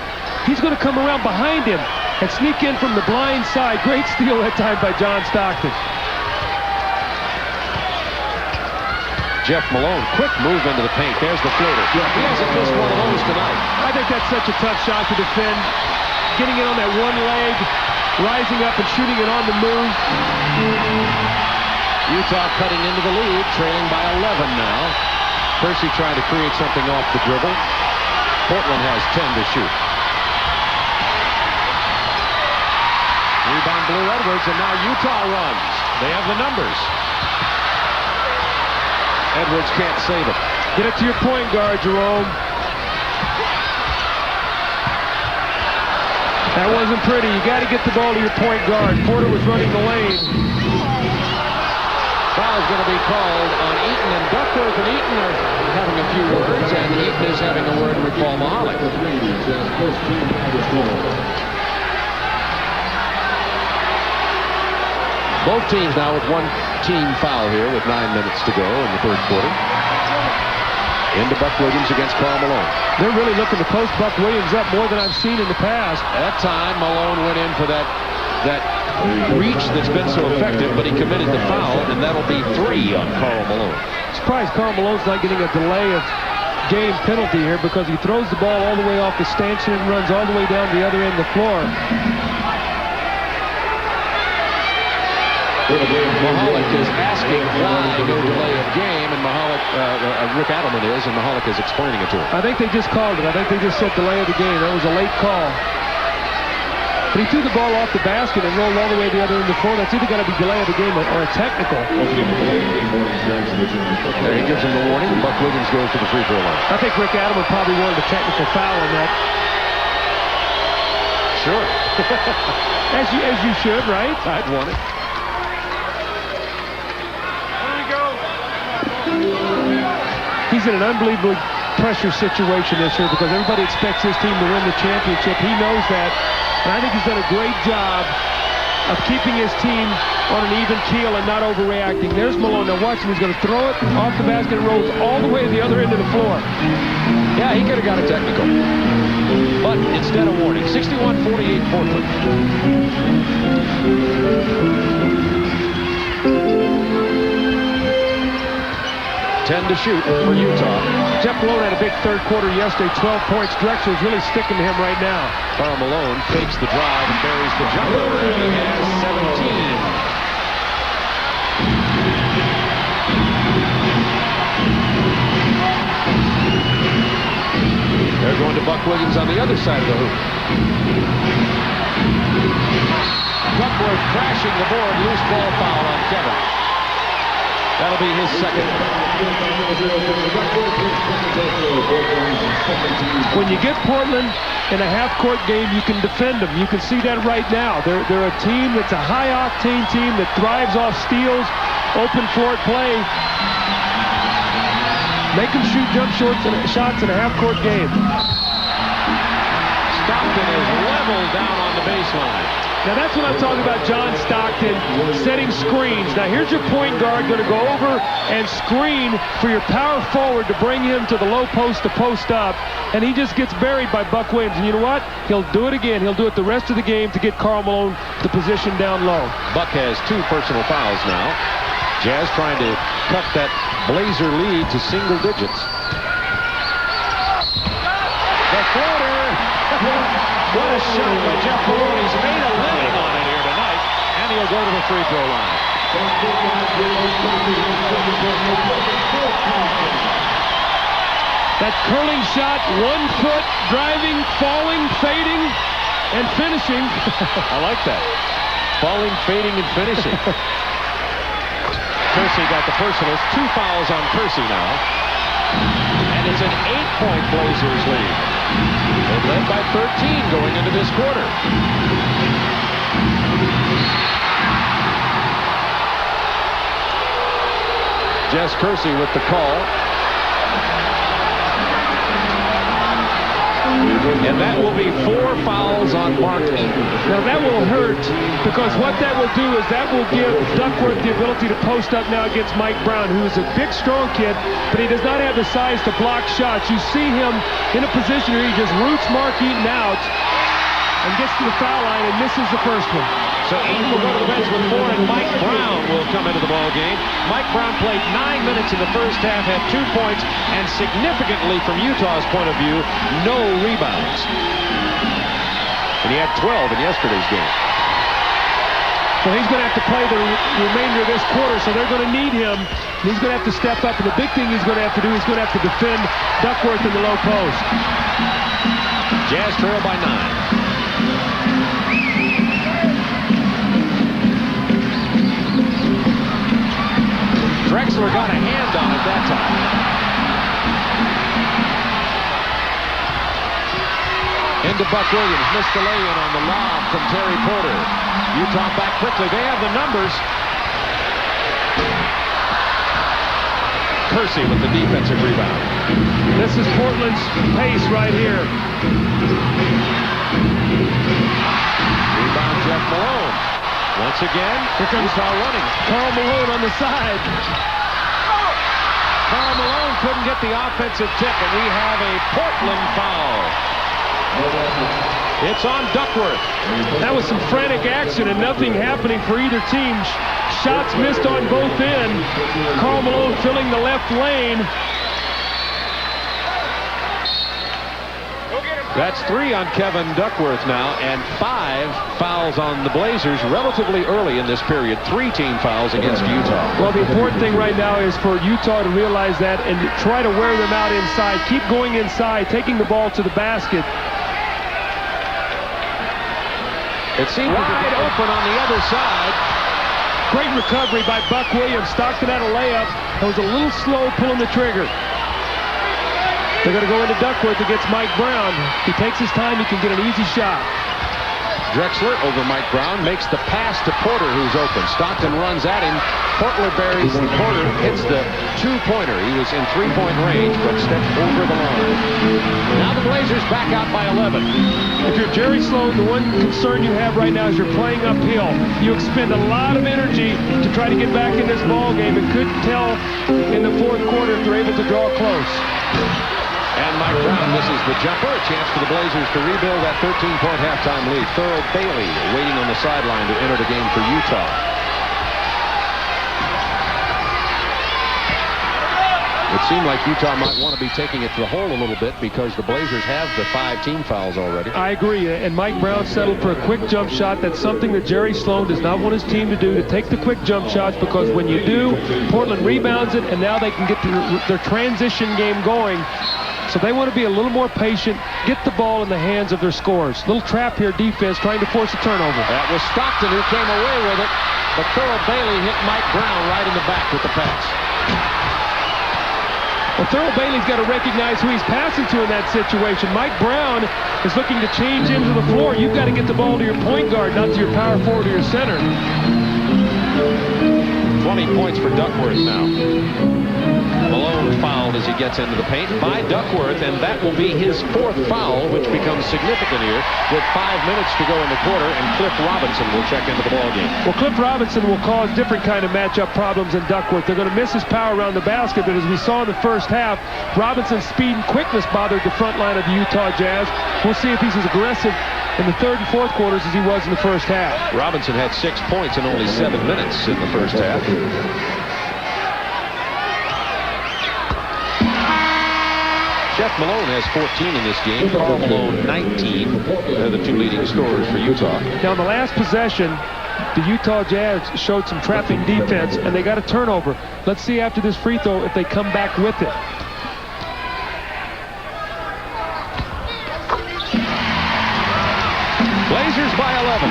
he's going to come around behind him and sneak in from the blind side. Great steal that time by John Stockton. Jeff Malone, quick move into the paint. There's the floater. He hasn't missed one of those tonight. I think that's such a tough shot to defend. Getting it on that one leg, rising up and shooting it on the move. Utah cutting into the lead, trailing by 11 now. Kersey trying to create something off the dribble. Portland has 10 to shoot. Rebound Blue Edwards, and now Utah runs. They have the numbers. Edwards can't save it. Get it to your point guard, Jerome. That wasn't pretty. You got to get the ball to your point guard. Porter was running the lane. Foul's going to be called on Eaton, and Duckworth and Eaton are having a few words, and Eaton is having a word with Paul Mahalik. Both teams now with one team foul here with 9 minutes to go in the third quarter. Into Buck Williams against Karl Malone. They're really looking to post Buck Williams up more than I've seen in the past. That time Malone went in for that reach that's been so effective, but he committed the foul, and that'll be 3 on Karl Malone. Surprised Karl Malone's not getting a delay of game penalty here because he throws the ball all the way off the stanchion and runs all the way down the other end of the floor. Mahalik is asking why no delay of game, and Rick Adelman is, and Mahalik is explaining it to him. I think they just called it. I think they just said delay of the game. That was a late call. But he threw the ball off the basket and rolled all the way to the other end of the floor. That's either got to be delay of the game or a technical. There he gives him the warning. Buck Williams goes to the free throw line. I think Rick Adelman probably wanted a technical foul on that. Sure. as you should, right? I'd want it. He's in an unbelievable pressure situation this year because everybody expects his team to win the championship. He knows that, and I think he's done a great job of keeping his team on an even keel and not overreacting. There's Malone. Now watch him. He's going to throw it off the basket and rolls all the way to the other end of the floor. Yeah, he could have got a technical. But instead a warning. 61-48 Portland. 10 to shoot for Utah. Jeff Malone had a big third quarter yesterday, 12 points. Drexler's really sticking to him right now. Karl Malone fakes the drive and buries the jumper. He has 17. They're going to Buck Williams on the other side of the hoop. Duckworth crashing the board. Loose ball foul on Kevin. That'll be his second. When you get Portland in a half-court game, you can defend them. You can see that right now. They're a team that's a high-octane team that thrives off steals, open floor play. Make them shoot jump shots in a half-court game. Stockton is leveled down on the baseline. Now that's what I'm talking about, John Stockton, setting screens. Now here's your point guard going to go over and screen for your power forward to bring him to the low post to post up, and he just gets buried by Buck Williams. And you know what? He'll do it again. He'll do it the rest of the game to get Karl Malone the position down low. Buck has 2 personal fouls now. Jazz trying to cut that Blazer lead to single digits. The floater. What a shot by Jeff Malone. He's made a living on it here tonight, and he'll go to the free throw line. That curling shot, 1 foot, driving, falling, fading, and finishing. I like that. Falling, fading, and finishing. Kersey got the personals. 2 fouls on Kersey now. And it's an 8-point Blazers lead. They led by 13 going into this quarter. Jess Kersey with the call. And that will be 4 fouls on Martin. Now that will hurt, because what that will do is that will give Duckworth the ability to post up now against Mike Brown, who is a big, strong kid, but he does not have the size to block shots. You see him in a position where he just roots Mark Eaton out and gets to the foul line and misses the first one. So Eaton will go to the bench with 4, and Mike Brown will come into the ball game. Mike Brown played 9 minutes in the first half, had 2 points, and significantly from Utah's point of view, no rebounds. And he had 12 in yesterday's game. So he's going to have to play the remainder of this quarter, so they're going to need him. And he's going to have to step up, and the big thing he's going to have to do is going to have to defend Duckworth in the low post. Jazz trail by 9. Drexler got a hand on it that time. Into Buck Williams. Missed the lay-in on the lob from Terry Porter. Utah back quickly. They have the numbers. Kersey with the defensive rebound. This is Portland's pace right here. Rebound Jeff Malone. Once again, here comes Utah running. Karl Malone on the side. Karl Malone couldn't get the offensive tip, and we have a Portland foul. It's on Duckworth. That was some frantic action and nothing happening for either team. Shots missed on both ends. Karl Malone filling the left lane. That's 3 on Kevin Duckworth now, and 5 fouls on the Blazers relatively early in this period. 3 team fouls against Utah. Well, the important thing right now is for Utah to realize that and try to wear them out inside. Keep going inside, taking the ball to the basket. It seemed wide open on the other side. Great recovery by Buck Williams. Stockton had a layup. It was a little slow pulling the trigger. They're going to go into Duckworth against Mike Brown. He takes his time, he can get an easy shot. Drexler over Mike Brown, makes the pass to Porter, who's open. Stockton runs at him. Porter hits the 2-pointer. He was in 3-point range, but stepped over the line. Now the Blazers back out by 11. If you're Jerry Sloan, the one concern you have right now is you're playing uphill. You expend a lot of energy to try to get back in this ball game, and couldn't tell in the fourth quarter if they're able to draw close. And Mike Brown misses the jumper. A chance for the Blazers to rebuild that 13-point halftime lead. Thurl Bailey waiting on the sideline to enter the game for Utah. It seemed like Utah might want to be taking it to the hole a little bit because the Blazers have the 5 team fouls already. I agree, and Mike Brown settled for a quick jump shot. That's something that Jerry Sloan does not want his team to do, to take the quick jump shots, because when you do, Portland rebounds it, and now they can get their transition game going. So they want to be a little more patient, get the ball in the hands of their scorers. Little trap here, defense, trying to force a turnover. That was Stockton who came away with it, but Thurl Bailey hit Mike Brown right in the back with the pass. Well, Thurl Bailey's got to recognize who he's passing to in that situation. Mike Brown is looking to change into the floor. You've got to get the ball to your point guard, not to your power forward or your center. 20 points for Duckworth now. Malone fouled as he gets into the paint by Duckworth, and that will be his 4th foul, which becomes significant here with 5 minutes to go in the quarter, and Cliff Robinson will check into the ballgame. Well, Cliff Robinson will cause different kind of matchup problems in Duckworth. They're going to miss his power around the basket, but as we saw in the first half, Robinson's speed and quickness bothered the front line of the Utah Jazz. We'll see if he's as aggressive in the third and fourth quarters as he was in the first half. Robinson had 6 points in only 7 minutes in the first half. Jeff Malone has 14 in this game. Karl Malone 19. They're the 2 leading scorers for Utah. Now, in the last possession, the Utah Jazz showed some trapping defense, and they got a turnover. Let's see after this free throw if they come back with it. Blazers by 11.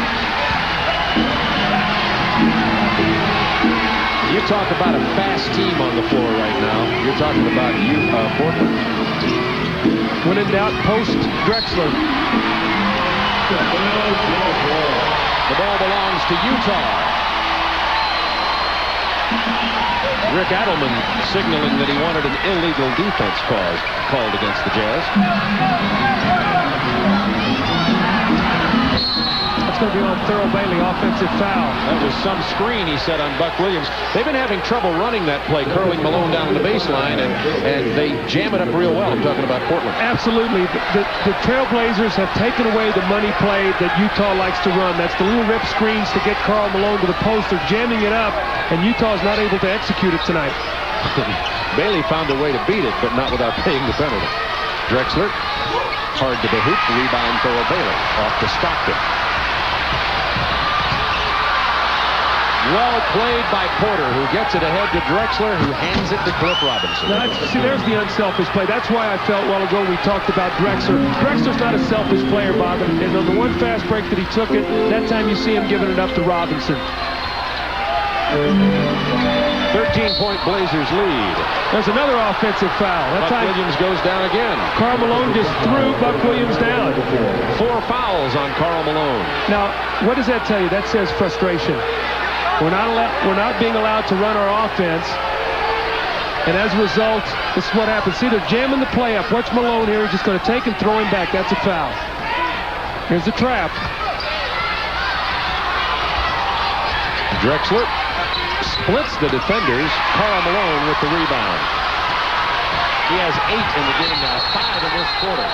You talk about a fast team on the floor right now. You're talking about Portland. When in doubt, post Drexler. The ball belongs to Utah. Rick Adelman signaling that he wanted an illegal defense called against the Jazz. That's going to be on Thurl Bailey, offensive foul. That was some screen, he said, on Buck Williams. They've been having trouble running that play, curling Malone down to the baseline, and they jam it up real well. I'm talking about Portland. Absolutely. The Trailblazers have taken away the money play that Utah likes to run. That's the little rip screens to get Karl Malone to the post. They're jamming it up, and Utah's not able to execute it tonight. Bailey found a way to beat it, but not without paying the penalty. Drexler, hard to the hoop, rebound Thurl Bailey, off to Stockton. Well played by Porter, who gets it ahead to Drexler, who hands it to Cliff Robinson. Now, see, there's the unselfish play. That's why I felt a while ago we talked about Drexler. Drexler's not a selfish player, Bob, and on the one fast break that he took it, that time you see him giving it up to Robinson. 13-point Blazers lead. There's another offensive foul. That Buck time Williams goes down again. Karl Malone just threw Buck Williams down. 4 fouls on Karl Malone. Now, what does that tell you? That says frustration. We're not being allowed to run our offense, and as a result, this is what happens. See, they're jamming the play up. Watch Malone here. He's just going to take and throw him back. That's a foul. Here's the trap. Drexler splits the defenders. Karl Malone with the rebound. He has 8 in the game now, 5 in this quarter.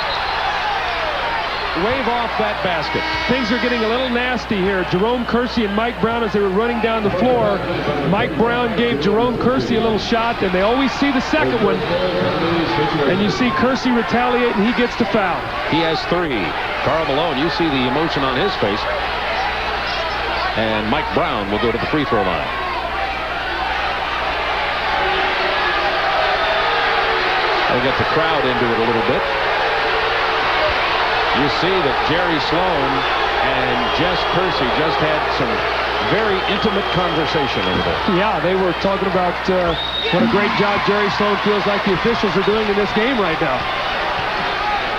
wave off that basket. Things are getting a little nasty here. Jerome Kersey and Mike Brown, as they were running down the floor, Mike Brown gave Jerome Kersey a little shot, and they always see the second one. And you see Kersey retaliate, and he gets the foul. He has 3. Karl Malone, you see the emotion on his face. And Mike Brown will go to the free throw line. They'll get the crowd into it a little bit. You see that Jerry Sloan and Jess Kersey just had some very intimate conversation over there. Yeah, they were talking about what a great job Jerry Sloan feels like the officials are doing in this game right now.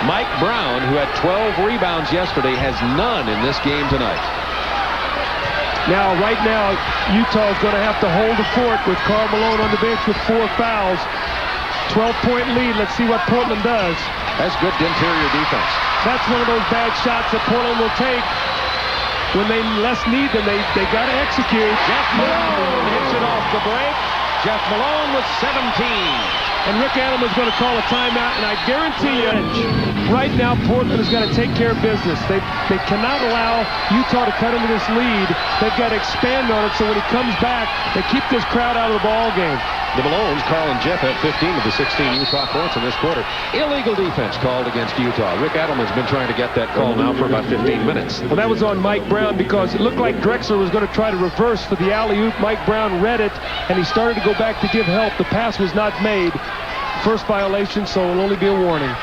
Mike Brown, who had 12 rebounds yesterday, has none in this game tonight. Now, right now, Utah is going to have to hold the fort with Karl Malone on the bench with 4 fouls. 12-point lead. Let's see what Portland does. That's good interior defense. That's one of those bad shots that Portland will take when they less need them. They got to execute. Jeff Malone hits it off the break. Jeff Malone with 17. And Rick Adelman's going to call a timeout, and I guarantee you, right now, Portland has got to take care of business. They cannot allow Utah to cut into this lead. They've got to expand on it, so when he comes back, they keep this crowd out of the ball game. The Malones, Carl and Jeff, had 15 of the 16 Utah points in this quarter. Illegal defense called against Utah. Rick Adelman's been trying to get that call now for about 15 minutes. Well, that was on Mike Brown because it looked like Drexler was going to try to reverse for the alley-oop. Mike Brown read it, and he started to go back to give help. The pass was not made. First violation, so it'll only be a warning.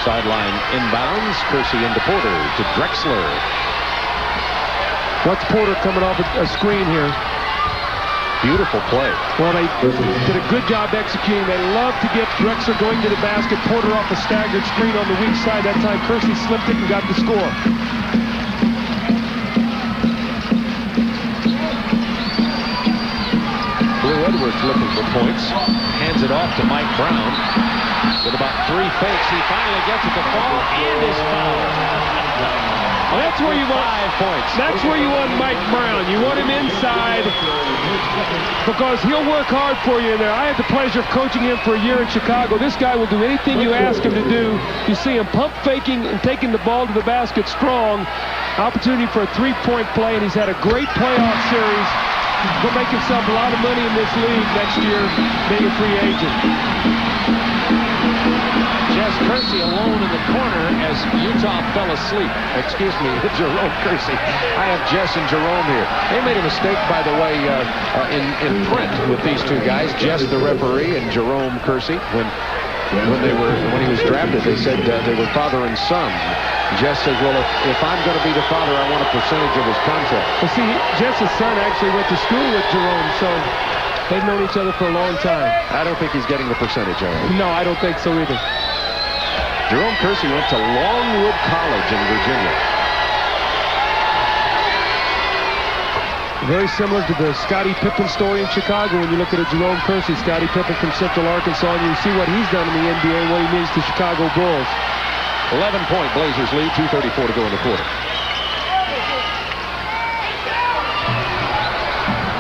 Sideline inbounds. Kersey into Porter to Drexler. Watch Porter coming off a screen here. Beautiful play. Well, they did a good job executing. They love to get Drexler going to the basket. Porter off a staggered screen on the weak side. That time Kersey slipped it and got the score. Blue Edwards looking for points. Hands it off to Mike Brown. With about 3 fakes, he finally gets it to fall and is fouled. Well, that's where you want 5 points. That's where you want Mike Brown. You want him inside because he'll work hard for you in there. I had the pleasure of coaching him for a year in Chicago. This guy will do anything you ask him to do. You see him pump faking and taking the ball to the basket strong. Opportunity for a 3-point play, and he's had a great playoff series. He'll make himself a lot of money in this league next year, being a free agent. Jess Kersey alone in the corner as Utah fell asleep. Excuse me, Jerome Kersey. I have Jess and Jerome here. They made a mistake, by the way, in print with these 2 guys. Jess, the referee, and Jerome Kersey. When he was drafted, they said they were father and son. Jess says, well, if I'm going to be the father, I want a percentage of his contract. Well, see, Jess's son actually went to school with Jerome, so they've known each other for a long time. I don't think he's getting the percentage of it. No, I don't think so either. Jerome Kersey went to Longwood College in Virginia. Very similar to the Scottie Pippen story in Chicago when you look at a Jerome Kersey. Scottie Pippen from Central Arkansas, and you see what he's done in the NBA and what he means to Chicago Bulls. 11-point Blazers lead, 2:34 to go in the quarter.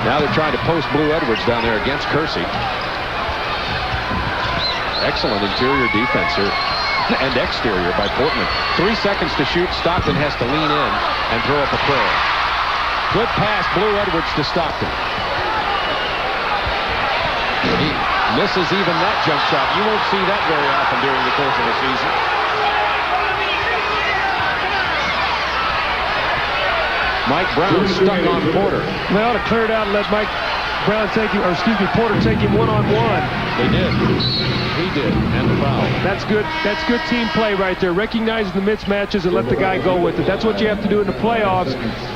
Now they're trying to post Blue Edwards down there against Kersey. Excellent interior defense here. And exterior by Portland. 3 seconds to shoot. Stockton has to lean in and throw up a prayer. Good pass, Blue Edwards to Stockton. He misses even that jump shot. You won't see that very often during the course of the season. Mike Brown stuck on Porter. They ought to clear it out and let Mike Brown take him, or excuse me, Porter take him one-on-one. They did. He did, and the foul. That's good. That's good team play right there. Recognizing the mismatches and let the guy go with it. That's what you have to do in the playoffs.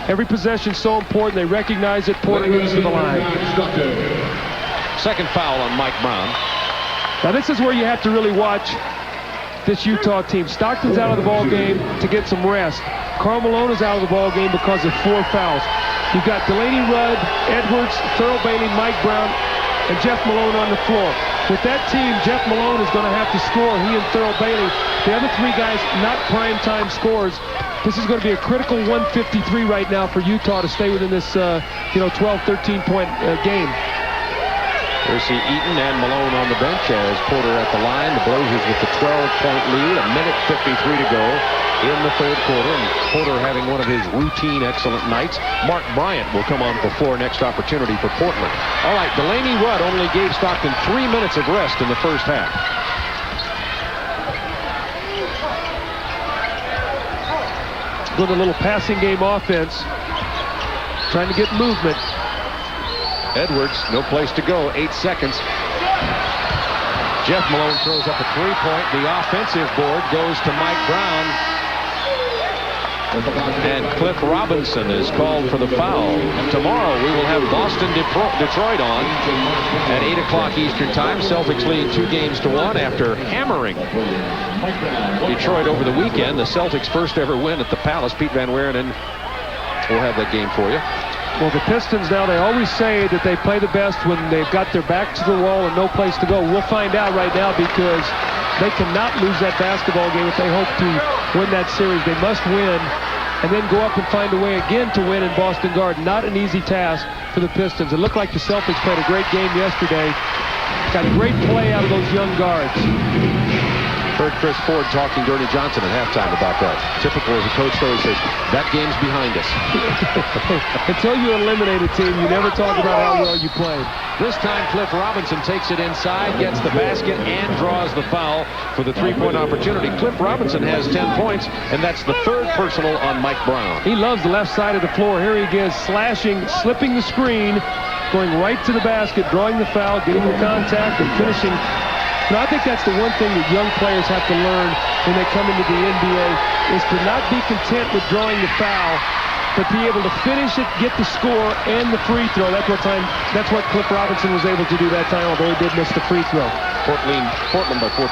Every possession is so important. They recognize it. Porter goes to the line. Second foul on Mike Brown. Now this is where you have to really watch this Utah team. Stockton's out of the ball game to get some rest. Karl Malone is out of the ball game because of 4 fouls. You've got Delaney Rudd, Edwards, Thurl Bailey, Mike Brown, and Jeff Malone on the floor. With that team, Jeff Malone is going to have to score. He and Thurl Bailey. The other 3 guys, not prime-time scorers. This is going to be a critical 153 right now for Utah to stay within this, 12, 13-point game. Kersey, Eaton, and Malone on the bench as Porter at the line. The Blazers with the 12-point lead. 1:53 to go in the third quarter. And Porter having one of his routine excellent nights. Mark Bryant will come on the floor. Next opportunity for Portland. All right, Delaney Rudd only gave Stockton 3 minutes of rest in the first half. Doing a little passing game offense. Trying to get movement. Edwards, no place to go. 8 seconds. Jeff Malone throws up a three-point. The offensive board goes to Mike Brown. And Cliff Robinson is called for the foul. Tomorrow we will have Boston Detroit on at 8 o'clock Eastern Time. Celtics lead 2-1 after hammering Detroit over the weekend. The Celtics' first ever win at the Palace. Pete Van Weerden will have that game for you. Well, the Pistons now, they always say that they play the best when they've got their back to the wall and no place to go. We'll find out right now because they cannot lose that basketball game if they hope to win that series. They must win and then go up and find a way again to win in Boston Garden. Not an easy task for the Pistons. It looked like the Celtics played a great game yesterday. Got great play out of those young guards. Heard Chris Ford talking to Ernie Johnson at halftime about that. Typical as a coach, though, he says, that game's behind us. Until you eliminate a team, you never talk about how well you played. This time, Cliff Robinson takes it inside, gets the basket, and draws the foul for the three-point opportunity. Cliff Robinson has 10 points, and that's the third personal on Mike Brown. He loves the left side of the floor. Here he is, slashing, slipping the screen, going right to the basket, drawing the foul, getting the contact, and finishing. And I think that's the one thing that young players have to learn when they come into the NBA is to not be content with drawing the foul, but be able to finish it, get the score, and the free throw. That's what Cliff Robinson was able to do that time, although he did miss the free throw. Portland by 14.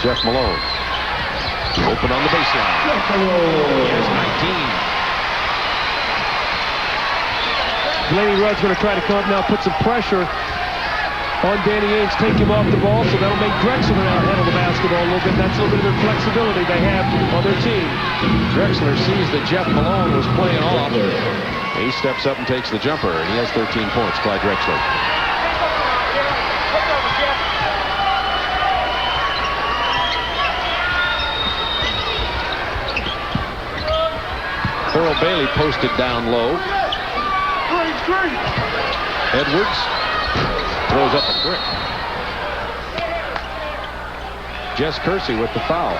Jeff Malone. Open on the baseline. Here's 19. Delaney Rudd's going to try to come up now, put some pressure on Danny Ainge, take him off the ball, so that'll make Drexler now handle the basketball a little bit. That's a little bit of their flexibility they have on their team. Drexler sees that Jeff Malone was playing off. He steps up and takes the jumper, and he has 13 points, Clyde Drexler. Earl Bailey posted down low. Edwards throws up a brick. Jess Kersey with the foul.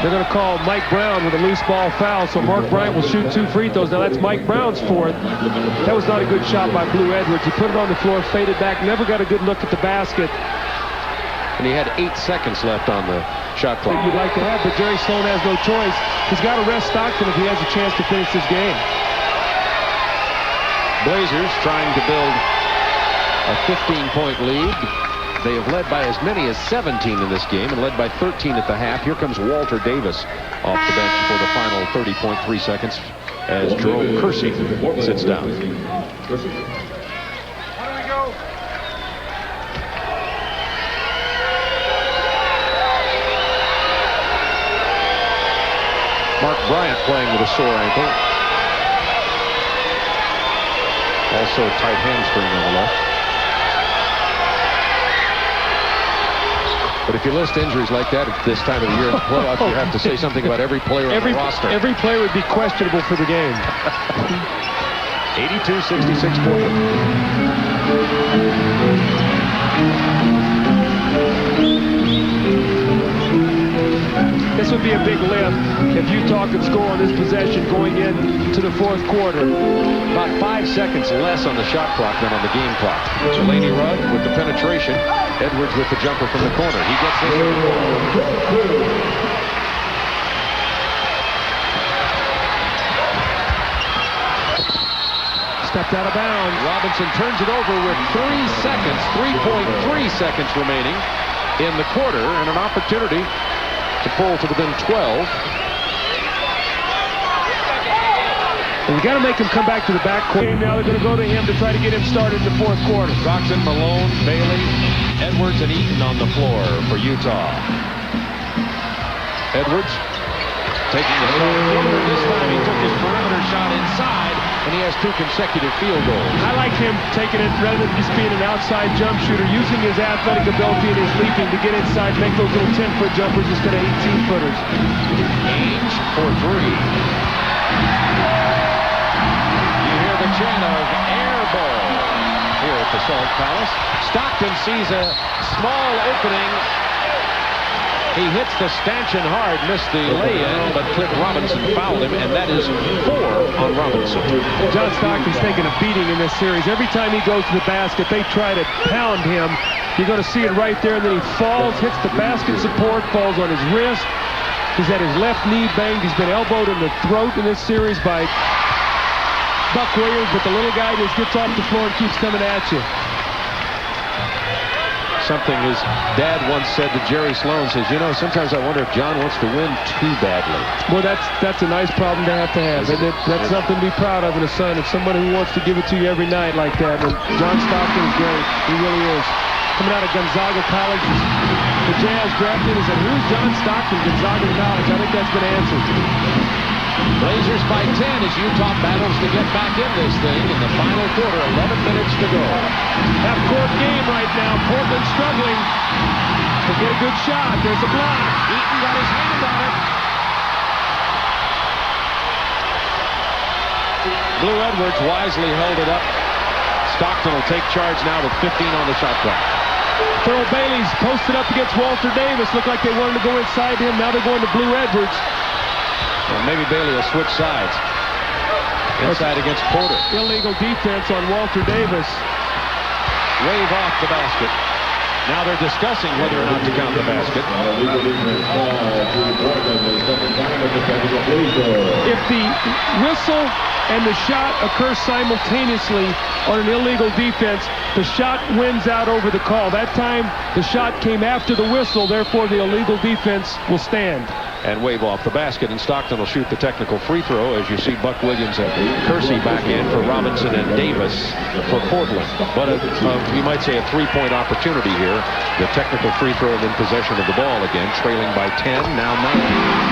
They're going to call Mike Brown with a loose ball foul, so Mark Bryant will shoot 2 free throws. Now that's Mike Brown's fourth. That was not a good shot by Blue Edwards. He put it on the floor, faded back, never got a good look at the basket. And he had 8 seconds left on the shot clock. You'd like to have, but Jerry Sloan has no choice. He's got to rest Stockton if he has a chance to finish this game. Blazers trying to build a 15-point lead. They have led by as many as 17 in this game and led by 13 at the half. Here comes Walter Davis off the bench for the final 30.3 seconds as Jerome Kersey sits down. Mark Bryant playing with a sore ankle. Also a tight hamstring on the left. But if you list injuries like that at this time of the year in the playoffs, you have to say something about every player on the roster. Every player would be questionable for the game. 82-66 Portland. This would be a big lift if Utah could score on this possession going into the fourth quarter. About 5 seconds less on the shot clock than on the game clock. Delaney Rudd with the penetration. Edwards with the jumper from the corner. He gets this. Stepped out of bounds. Robinson turns it over with 3 seconds, 3.3 seconds remaining in the quarter, and an opportunity to pull to within 12. And you got to make him come back to the backcourt. Now they're going to go to him to try to get him started in the fourth quarter. Stockton, Malone, Bailey, Edwards, and Eaton on the floor for Utah. Edwards taking the shot. This time he took his perimeter shot inside and he has 2 consecutive field goals. I like him taking it rather than just being an outside jump shooter, using his athletic ability and his leaping to get inside, make those little 10-foot jumpers instead of 18-footers. Ames for 3. You hear the chant of air ball here at the Salt Palace. Stockton sees a small opening. He hits the stanchion hard, missed the lay-in, but Cliff Robinson fouled him, and that is 4 on Robinson. John Stockton's taking a beating in this series. Every time he goes to the basket, they try to pound him. You're going to see it right there, and then he falls, hits the basket support, falls on his wrist. He's had his left knee banged. He's been elbowed in the throat in this series by Buck Williams, but the little guy just gets off the floor and keeps coming at you. Something his dad once said to Jerry Sloan, says, you know, sometimes I wonder if John wants to win too badly. Well, that's a nice problem to have. That's something to be proud of in a son. It's somebody who wants to give it to you every night like that. And John Stockton is great. He really is. Coming out of Gonzaga College, the Jazz drafted and said, who's John Stockton, Gonzaga College? I think that's been answered. Blazers by 10 as Utah battles to get back in this thing in the final quarter. 11 minutes to go. Half-court game right now. Portland struggling to get a good shot. There's a block. Eaton got his hand on it. Blue Edwards wisely held it up. Stockton will take charge now with 15 on the shot clock. Thurl Bailey's posted up against Walter Davis. Looked like they wanted to go inside him. Now they're going to Blue Edwards. Well, maybe Bailey will switch sides. Inside against Porter. Illegal defense on Walter Davis. Wave off the basket. Now they're discussing whether or not to count the basket. If the whistle and the shot occur simultaneously on an illegal defense, the shot wins out over the call. That time, the shot came after the whistle, therefore the illegal defense will stand. And wave off the basket, and Stockton will shoot the technical free throw as you see Buck Williams and Kersey back in for Robinson and Davis for Portland. But you might say a 3-point opportunity here. The technical free throw and then possession of the ball again, trailing by 10, now 9.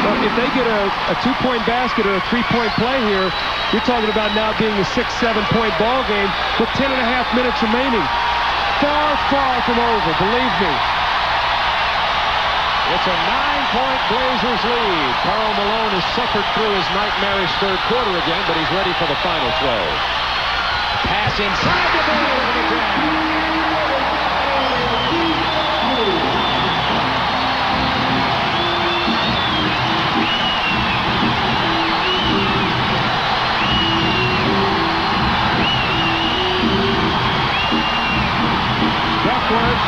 Well, if they get a 2-point basket or a 3-point play here, you're talking about now being a 6-7-point ball game with 10.5 minutes remaining. Far, far from over, believe me. It's a 9-point Blazers lead. Karl Malone has suffered through his nightmarish third quarter again, but he's ready for the final throw. Pass inside the ball for the Jazz. Duckworth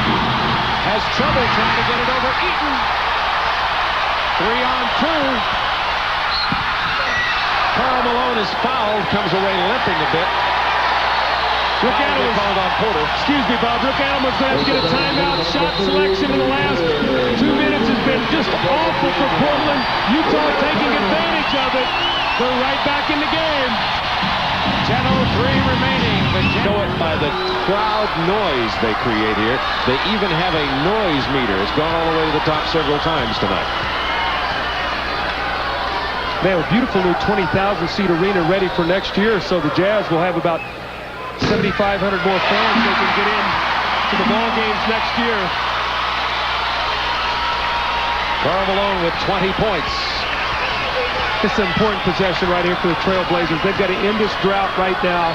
has trouble trying to get it over Eaton. 3-on-2. Karl Malone is fouled, comes away limping a bit. Rick Adelman's fouled on Porter. Excuse me, Bob. Rick Adelman's going to have to get a timeout. Shot selection in the last 2 minutes has been just awful for Portland. Utah taking advantage of it. They're right back in the game. 10:03 remaining. Know it by the crowd noise they create here. They even have a noise meter. It's gone all the way to the top several times tonight. They have a beautiful new 20,000-seat arena ready for next year, so the Jazz will have about 7,500 more fans they can get in to the ball games next year. Karl Malone with 20 points. It's an important possession right here for the Trailblazers. They've got to end this drought right now.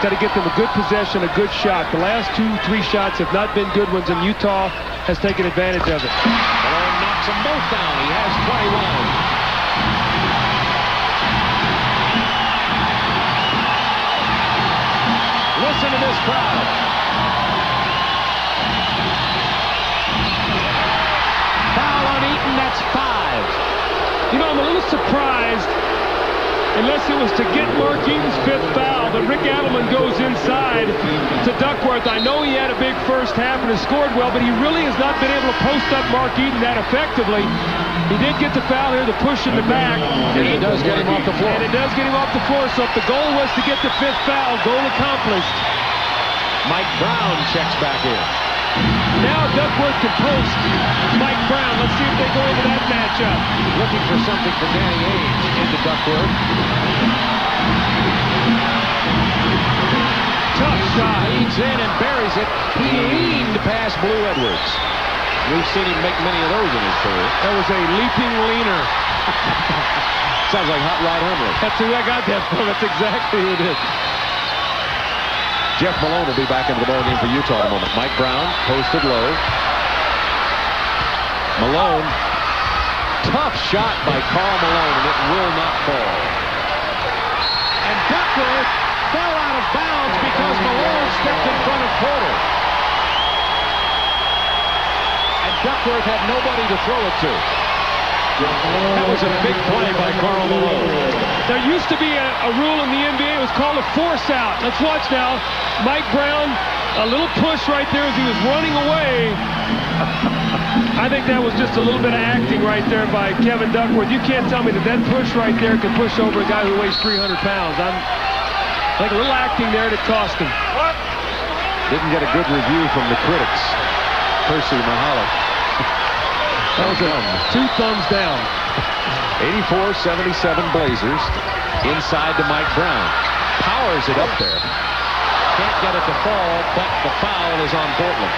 Got to get them a good possession, a good shot. The last 2-3 shots have not been good ones, and Utah has taken advantage of it. Malone knocks them both down. He has 21. Listen to this crowd. Foul on Eaton, that's 5. You know, I'm a little surprised, unless it was to get Mark Eaton's 5th foul, that Rick Adelman goes inside to Duckworth. I know he had a big first half and has scored well, but he really has not been able to post up Mark Eaton that effectively. He did get the foul here, the push in the back. And it does get him off the floor. And it does get him off the floor, so if the goal was to get the 5th foul, goal accomplished. Mike Brown checks back in. Now Duckworth can post Mike Brown. Let's see if they go into that matchup. Looking for something from Danny Ainge into Duckworth. shot. Leans in and buries it. He leaned past Blue Edwards. We've seen him make many of those in his career. That was a leaping leaner. Sounds like Hot Rod Hundley. That's who I got that from. That's exactly who it is. Jeff Malone will be back into the ballgame for Utah in a moment. Mike Brown posted low. Malone. Tough shot by Karl Malone, and it will not fall. And Duckworth fell out of bounds because Malone stepped in front of Porter. And Duckworth had nobody to throw it to. That was a big play by Karl Malone. There used to be a rule in the NBA. It was called a force out. Let's watch now. Mike Brown, a little push right there as he was running away. I think that was just a little bit of acting right there by Kevin Duckworth. You can't tell me that push right there can push over a guy who weighs 300 pounds. I think a little acting there that cost him. Didn't get a good review from the critics. Percy Mahalik. That was two thumbs down. 84-77 Blazers. Inside to Mike Brown. Powers it up there. Can't get it to fall, but the foul is on Portland.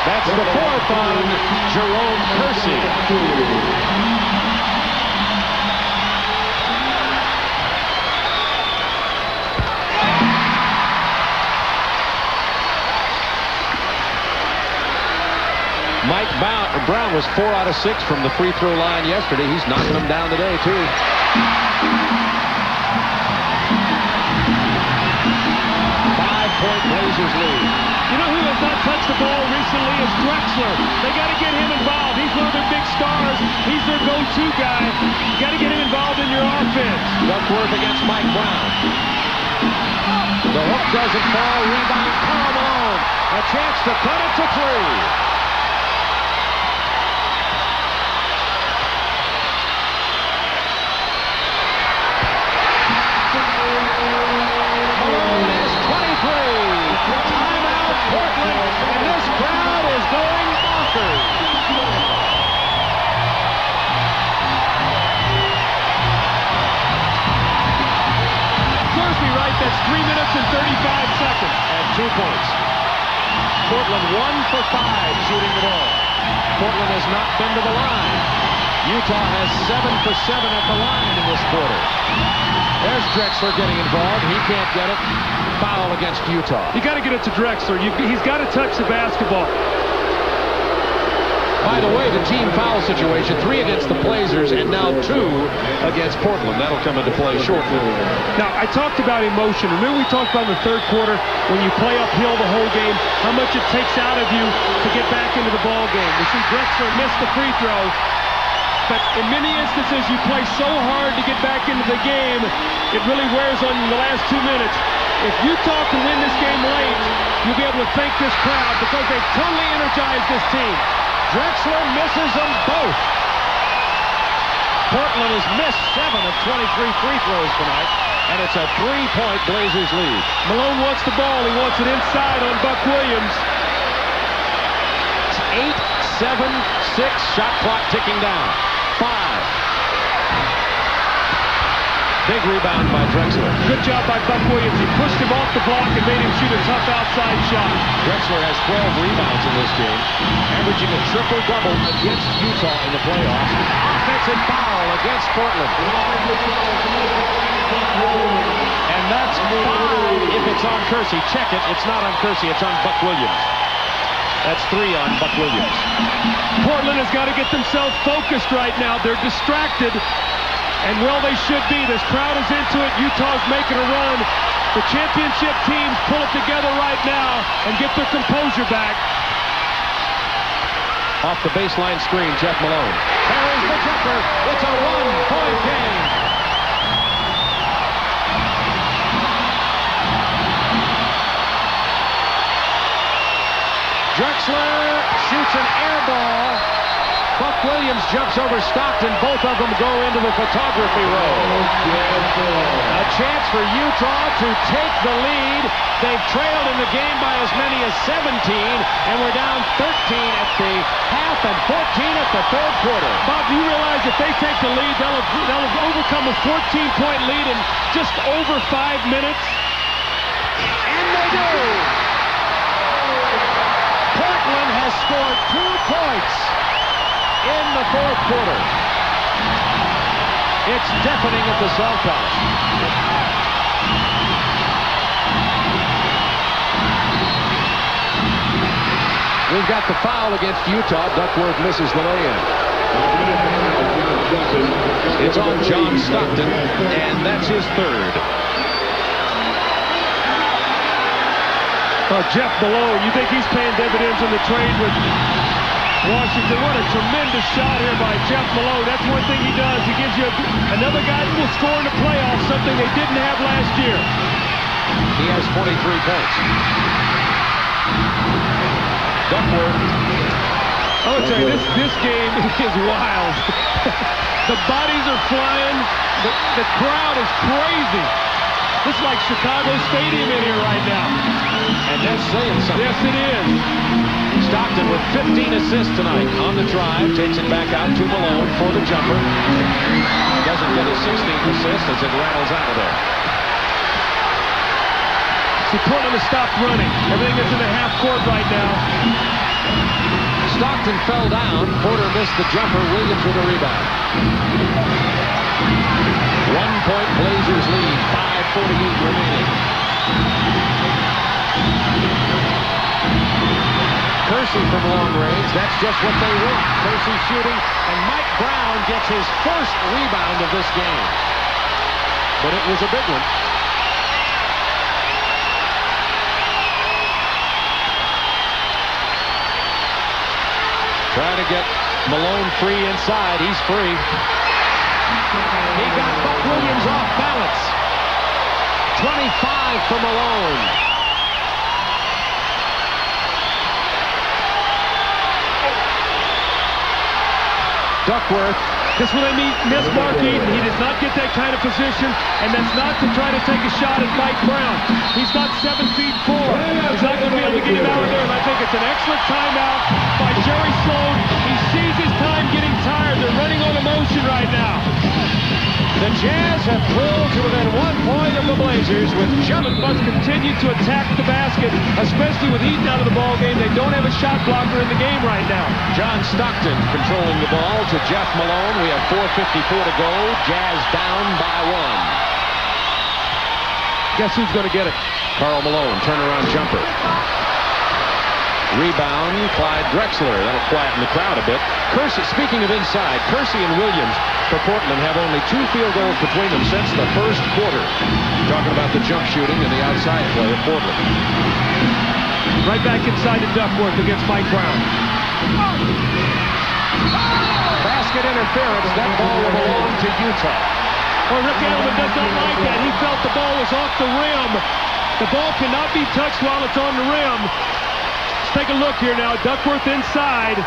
That's the fourth on Jerome Kersey. Mike Brown was 4 out of 6 from the free throw line yesterday. He's knocking them down today, too. 5-point Blazers lead. You know who has not touched the ball recently is Drexler. They got to get him involved. He's one of their big stars. He's their go-to guy. You got to get him involved in your offense. Duckworth against Mike Brown. The hook doesn't fall. Rebound, Karl Malone. A chance to cut it to 3. That's 3 minutes and 35 seconds. And 2 points. Portland 1 for 5 shooting the ball. Portland has not been to the line. Utah has 7 for 7 at the line in this quarter. There's Drexler getting involved. He can't get it. Foul against Utah. You got to get it to Drexler. He's got to touch the basketball. By the way, the team foul situation, 3 against the Blazers and now 2 against Portland. That'll come into play shortly. Now, I talked about emotion. Remember we talked about in the third quarter when you play uphill the whole game, how much it takes out of you to get back into the ball game. We see Drexler miss the free throw, but in many instances you play so hard to get back into the game, it really wears on you in the last 2 minutes. If Utah can win this game late, you'll be able to thank this crowd because they've totally energized this team. Drexler misses them both. Portland has missed 7 of 23 free throws tonight, and it's a 3-point Blazers lead. Malone wants the ball. He wants it inside on Buck Williams. It's 8, 7, 6. Shot clock ticking down. 5. Big rebound by Drexler. Good job by Buck Williams. He pushed him off the block and made him shoot a tough outside shot. Drexler has 12 rebounds in this game, averaging a triple-double against Utah in the playoffs. Offensive foul against Portland. And that's 5 if it's on Kersey. Check it. It's not on Kersey. It's on Buck Williams. That's 3 on Buck Williams. Portland has got to get themselves focused right now. They're distracted. And well, they should be. This crowd is into it. Utah's making a run. The championship teams pull it together right now and get their composure back. Off the baseline screen, Jeff Malone. Carries the jumper. It's a 1-point game. Drexler shoots an air ball. Buck Williams jumps over Stockton. Both of them go into the photography row. A chance for Utah to take the lead. They've trailed in the game by as many as 17, and we're down 13 at the half and 14 at the third quarter. Bob, do you realize if they take the lead, they'll overcome a 14-point lead in just over 5 minutes? And they do! Portland has scored 2 points in the fourth quarter. It's deafening at the Salt Palace. We've got the foul against Utah. Duckworth misses the lay-in. It's on John Stockton, and that's his third. Jeff Malone, you think he's paying dividends in the trade with Washington? What a tremendous shot here by Jeff Malone. That's one thing he does. He gives you another guy that will score in the playoffs, something they didn't have last year. He has 23 points. Duckworth. I'll tell you, this game is wild. The bodies are flying. The crowd is crazy. This is like Chicago Stadium in here right now. And that's saying something. Yes, it is. Stockton with 15 assists tonight on the drive. Takes it back out to Malone for the jumper. Doesn't get his 16th assist as it rattles out of there. See, Portland has stopped running. Everything is in the half court right now. Stockton fell down. Porter missed the jumper. Williams with a rebound. 1 point Blazers lead. 5:48 remaining. Kersey from long range. That's just what they want. Kersey shooting, and Mike Brown gets his first rebound of this game. But it was a big one. Trying to get Malone free inside. He's free. He got Buck Williams off balance. 25 for Malone. Duckworth. This is what I mean, miss Mark Eaton. He does not get that kind of position, and that's not to try to take a shot at Mike Brown. He's not 7'4". He's not going to be able to get him out of there, and I think it's an excellent timeout by Jerry Sloan. He sees his time getting tired. They're running on emotion right now. The Jazz have pulled to within 1 point of the Blazers with Sherman must continue to attack the basket, especially with Eaton out of the ball game. They don't have a shot blocker in the game right now. John Stockton controlling the ball to Jeff Malone. We have 4:54 to go. Jazz down by 1. Guess who's going to get it? Karl Malone, turnaround jumper. Rebound, Clyde Drexler. That'll quieten the crowd a bit. Kersey, speaking of inside, Kersey and Williams for Portland have only 2 field goals between them since the first quarter. Talking about the jump shooting and the outside play of Portland. Right back inside to Duckworth against Mike Brown. Basket interference. That ball will belong to Utah. Well, Rick Adelman does not like that. He felt the ball was off the rim. The ball cannot be touched while it's on the rim. Let's take a look here now. Duckworth inside.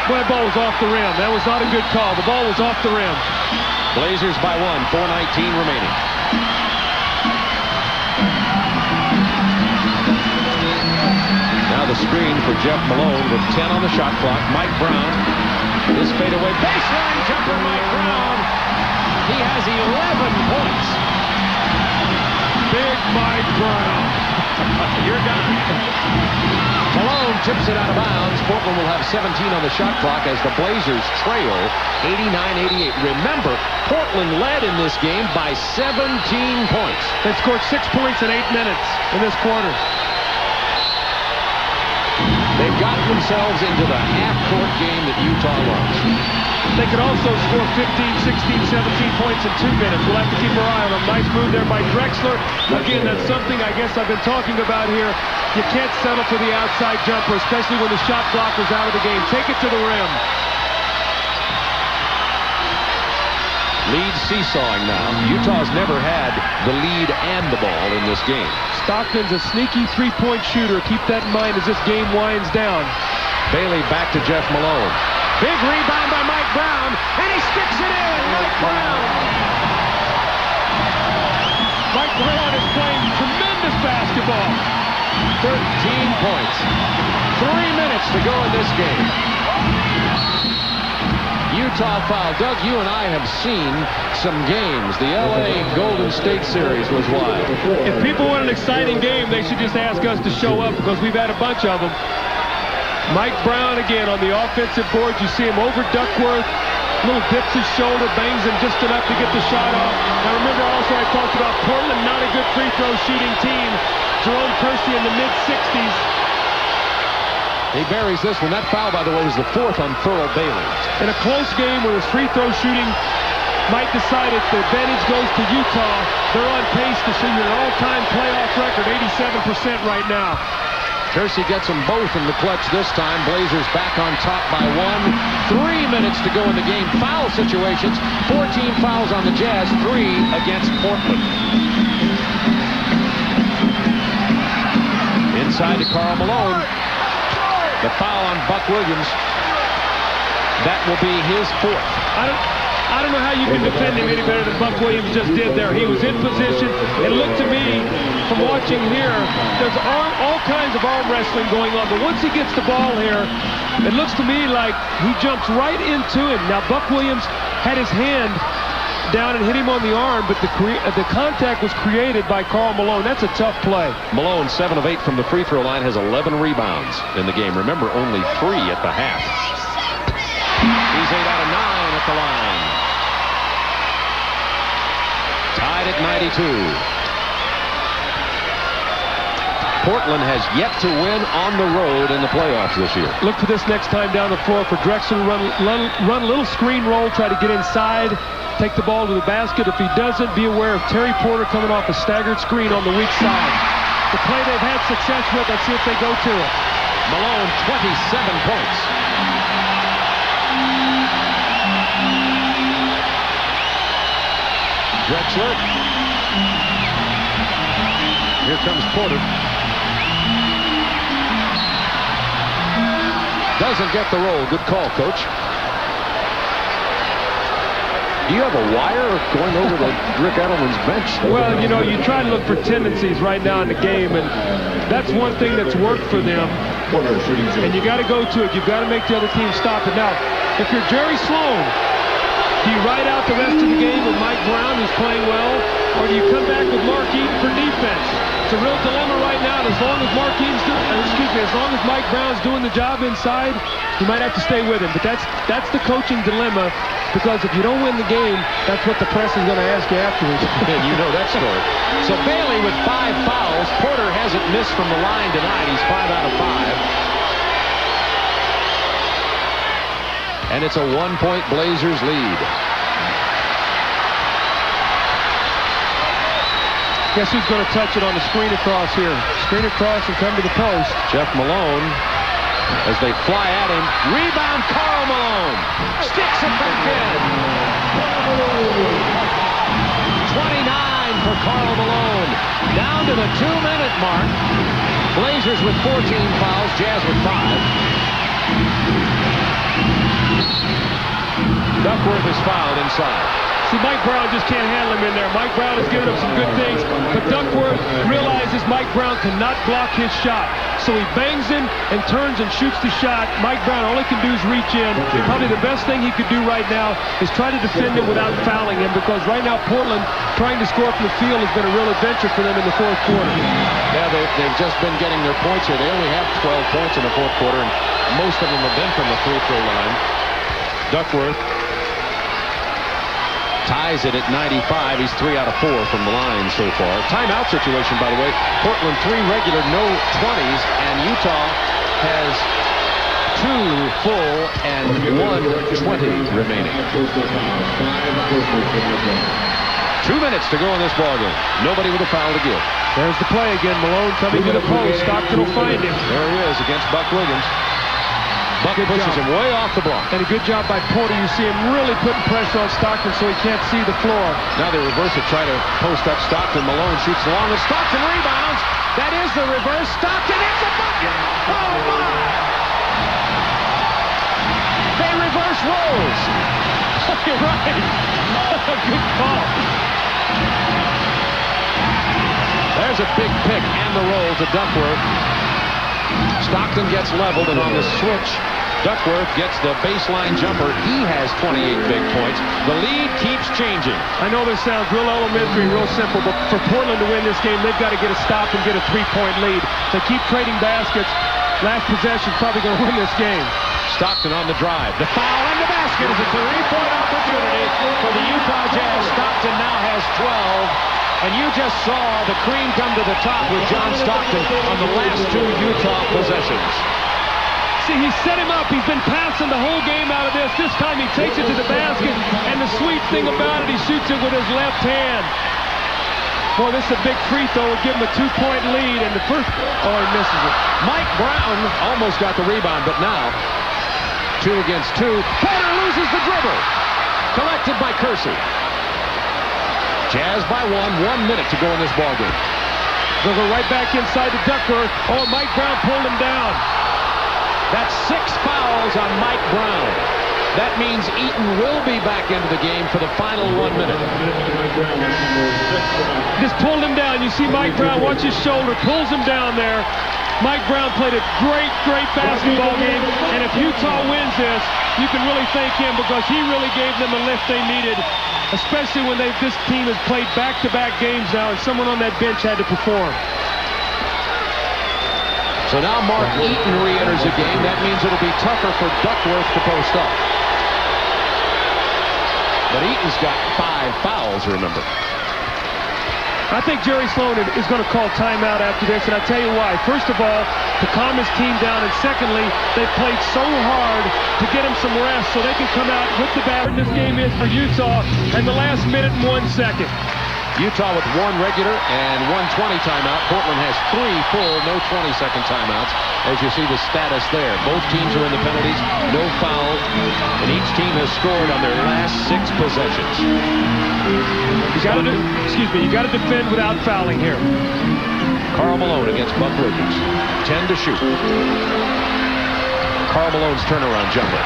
Boy, that ball was off the rim. That was not a good call. The ball was off the rim. Blazers by 1, 4:19 remaining. Now the screen for Jeff Malone with 10 on the shot clock. Mike Brown. His fadeaway baseline jumper, Mike Brown. He has 11 points. Big Mike Brown. You're done. Malone tips it out of bounds. Portland will have 17 on the shot clock as the Blazers trail 89-88. Remember, Portland led in this game by 17 points. They scored 6 points in 8 minutes in this quarter. They've gotten themselves into the half-court game that Utah loves. They could also score 15, 16, 17 points in 2 minutes. We'll have to keep our eye on them. Nice move there by Drexler. Again, that's something I guess I've been talking about here. You can't settle for the outside jumper, especially when the shot blocker's out of the game. Take it to the rim. Lead seesawing now. Utah's never had the lead and the ball in this game. Stockton's a sneaky 3-point shooter. Keep that in mind as this game winds down. Bailey back to Jeff Malone. Big rebound by Mike Brown, and he sticks it in. Mike Brown. Mike Brown is playing tremendous basketball. 13 points. 3 minutes to go in this game. Utah foul. Doug, you and I have seen some games. The LA Golden State series was wild. If people want an exciting game, they should just ask us to show up because we've had a bunch of them. Mike Brown again on the offensive board. You see him over Duckworth. Little dips his shoulder, bangs him just enough to get the shot off. Now remember also I talked about Portland, not a good free throw shooting team. Jerome Kersey in the mid-60s. He buries this one. That foul, by the way, was the 4th on Thurl Bailey. In a close game where his free throw shooting might decide if the advantage goes to Utah, they're on pace to see an all-time playoff record, 87% right now. Kersey gets them both in the clutch this time. Blazers back on top by 1. 3 minutes to go in the game. Foul situations. 14 fouls on the Jazz. 3 against Portland. Inside to Karl Malone. The foul on Buck Williams. That will be his 4th. I don't know how you can defend him any better than Buck Williams just did there. He was in position. It looked to me, from watching here, there's all kinds of arm wrestling going on. But once he gets the ball here, it looks to me like he jumps right into him. Now, Buck Williams had his hand down and hit him on the arm, but the contact was created by Karl Malone. That's a tough play. Malone, 7 of 8 from the free throw line, has 11 rebounds in the game. Remember, only 3 at the half. He's 8 out of 9 at the line. Tied at 92. Portland has yet to win on the road in the playoffs this year. Look for this next time down the floor for Drexler. Run a little screen roll, try to get inside, take the ball to the basket. If he doesn't, be aware of Terry Porter coming off a staggered screen on the weak side. The play they've had success with, let's see if they go to it. Malone, 27 points. Drexler. Here comes Porter. Doesn't get the roll. Good call, Coach. Do you have a wire going over to Rick Edelman's bench? Well, you know, you try to look for tendencies right now in the game, and that's one thing that's worked for them. And you got to go to it. You've got to make the other team stop it. Now, if you're Jerry Sloan, do you ride out the rest of the game with Mike Brown, who's playing well, or do you come back with Mark Eaton for defense? It's a real dilemma right now. And as long as as long as Mike Brown's doing the job inside, you might have to stay with him. But that's the coaching dilemma, because if you don't win the game, that's what the press is going to ask you afterwards. And you know that story. So Bailey with 5 fouls. Porter hasn't missed from the line tonight. He's 5 out of 5. And it's a 1-point Blazers lead. Guess who's going to touch it on the screen across here? Screen across and come to the post. Jeff Malone, as they fly at him. Rebound, Karl Malone. Sticks it back in. 29 for Karl Malone. Down to the 2-minute mark. Blazers with 14 fouls, Jazz with 5. Duckworth is fouled inside. See, Mike Brown just can't handle him in there. Mike Brown has given him some good things, but Duckworth realizes Mike Brown cannot block his shot. So he bangs him and turns and shoots the shot. Mike Brown, all he can do is reach in. Probably the best thing he could do right now is try to defend him without fouling him, because right now Portland trying to score from the field has been a real adventure for them in the 4th quarter. Yeah, they've just been getting their points here. They only have 12 points in the 4th quarter, and most of them have been from the free throw line. Duckworth ties it at 95. He's 3 out of 4 from the line so far. Timeout situation, by the way. Portland 3 regular, no 20s, and Utah has 2 full and 1 20 remaining. 2 minutes to go in this ballgame. Nobody with a foul to give. There's the play again. Malone coming to the post. Stockton will find him. There he is against Buck Williams. Buck pushes him way off the block. And a good job by Porter. You see him really putting pressure on Stockton so he can't see the floor. Now they reverse it, try to post up Stockton. Malone shoots long, and Stockton rebounds. That is the reverse. Stockton hits a bucket. Oh, my! just rolls. You're right. Good call. There's a big pick and the roll to Duckworth. Stockton gets leveled, and on the switch, Duckworth gets the baseline jumper. He has 28 big points. The lead keeps changing. I know this sounds real elementary, real simple, but for Portland to win this game, they've got to get a stop and get a 3-point lead. To keep trading baskets, last possession probably going to win this game. Stockton on the drive. The foul and the basket is a 3-point opportunity for the Utah Jazz. Stockton now has 12. And you just saw the cream come to the top with John Stockton on the last 2 Utah possessions. See, he set him up. He's been passing the whole game out of this. This time he takes it to the basket, and the sweet thing about it, he shoots it with his left hand. Boy, this is a big free throw. Would give him a 2-point lead, and the first, he misses it. Mike Brown almost got the rebound, but now 2 against 2. Porter loses the dribble. Collected by Kersey. Jazz by 1 minute to go in this ballgame. They'll go right back inside the Duckworth. Oh, Mike Brown pulled him down. That's 6 fouls on Mike Brown. That means Eaton will be back into the game for the final 1 minute. Just pulled him down. You see Mike Brown, watch his shoulder, pulls him down there. Mike Brown played a great basketball game, and if Utah wins this, you can really thank him because he really gave them the lift they needed, especially when this team has played back-to-back games now, and someone on that bench had to perform. So now Mark Eaton re-enters the game. That means it'll be tougher for Duckworth to post up. But Eaton's got 5 fouls, remember. I think Jerry Sloan is going to call timeout after this, and I'll tell you why. First of all, to calm his team down, and secondly, they played so hard to get him some rest so they can come out with the bat. This game is for Utah, and the last minute and 1 second. Utah with 1 regular and 1 20 timeout. Portland has 3 full, no 20-second timeouts. As you see the status there, both teams are in the penalties, no foul, and each team has scored on their last 6 possessions. You got to defend without fouling here. Karl Malone against Buck Williams. 10 to shoot. Karl Malone's turnaround jumper.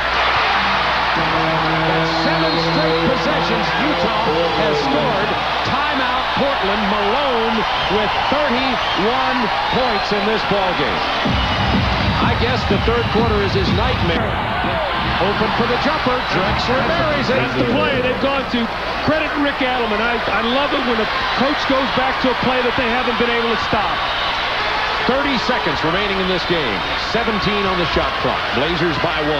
7 straight possessions. Utah has scored. Timeout, Portland. Malone with 31 points in this ballgame. I guess the third quarter is his nightmare. Open for the jumper. Drexler buries it. That's the play they've gone to. Credit Rick Adelman. I love it when a coach goes back to a play that they haven't been able to stop. 30 seconds remaining in this game. 17 on the shot clock. Blazers by 1.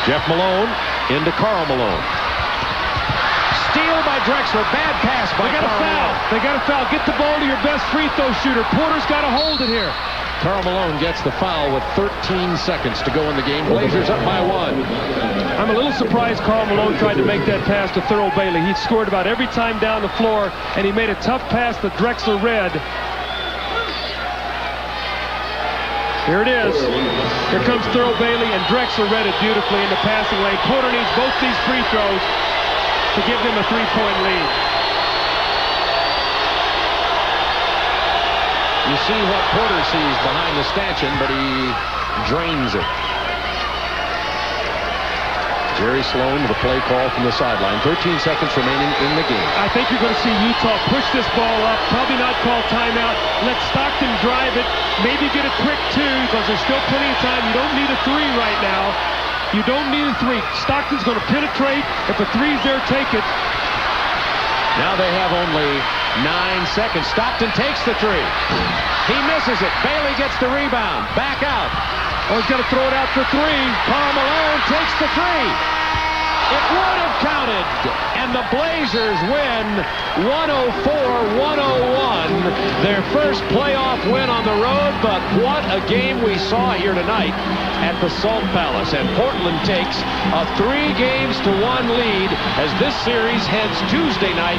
Jeff Malone into Karl Malone. Steal by Drexler. Bad pass by Karl Malone. They got to foul. Get the ball to your best free throw shooter. Porter's got to hold it here. Karl Malone gets the foul with 13 seconds to go in the game. Blazers up by 1. I'm a little surprised Karl Malone tried to make that pass to Thurl Bailey. He scored about every time down the floor, and he made a tough pass that Drexler read. Here it is. Here comes Thurl Bailey, and Drexler read it beautifully in the passing lane. Porter needs both these free throws to give them a 3-point lead. You see what Porter sees behind the stanchion, but he drains it. Jerry Sloan with a play call from the sideline. 13 seconds remaining in the game. I think you're going to see Utah push this ball up, probably not call timeout, let Stockton drive it, maybe get a quick 2 because there's still plenty of time. You don't need a 3 right now. You don't need a 3. Stockton's going to penetrate. If a 3's there, take it. Now they have only 9 seconds. Stockton takes the 3. He misses it. Bailey gets the rebound. Back out. Oh, he's got to throw it out for 3. Karl Malone takes the 3. It would have counted, and the Blazers win 104-101. Their first playoff win on the road, but what a game we saw here tonight at the Salt Palace. And Portland takes a 3-1 lead as this series heads Tuesday night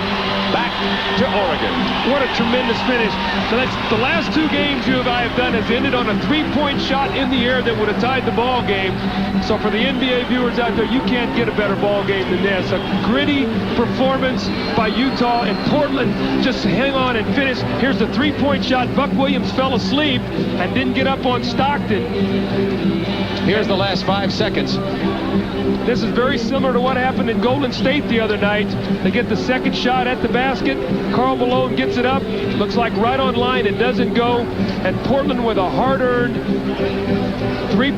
back to Oregon. What a tremendous finish. So that's the last 2 games U of I have done has ended on a 3-point shot in the air that would have tied the ball game. So for the NBA viewers out there, you can't get a better ball game than this. A gritty performance by Utah, and Portland just hang on and finish. Here's the three-point shot. Buck Williams fell asleep and didn't get up on Stockton. Here's the last 5 seconds. This is very similar to what happened in Golden State the other night. They get the second shot at the basket. Karl Malone gets it up. Looks like right on line. It doesn't go. And Portland with a hard-earned three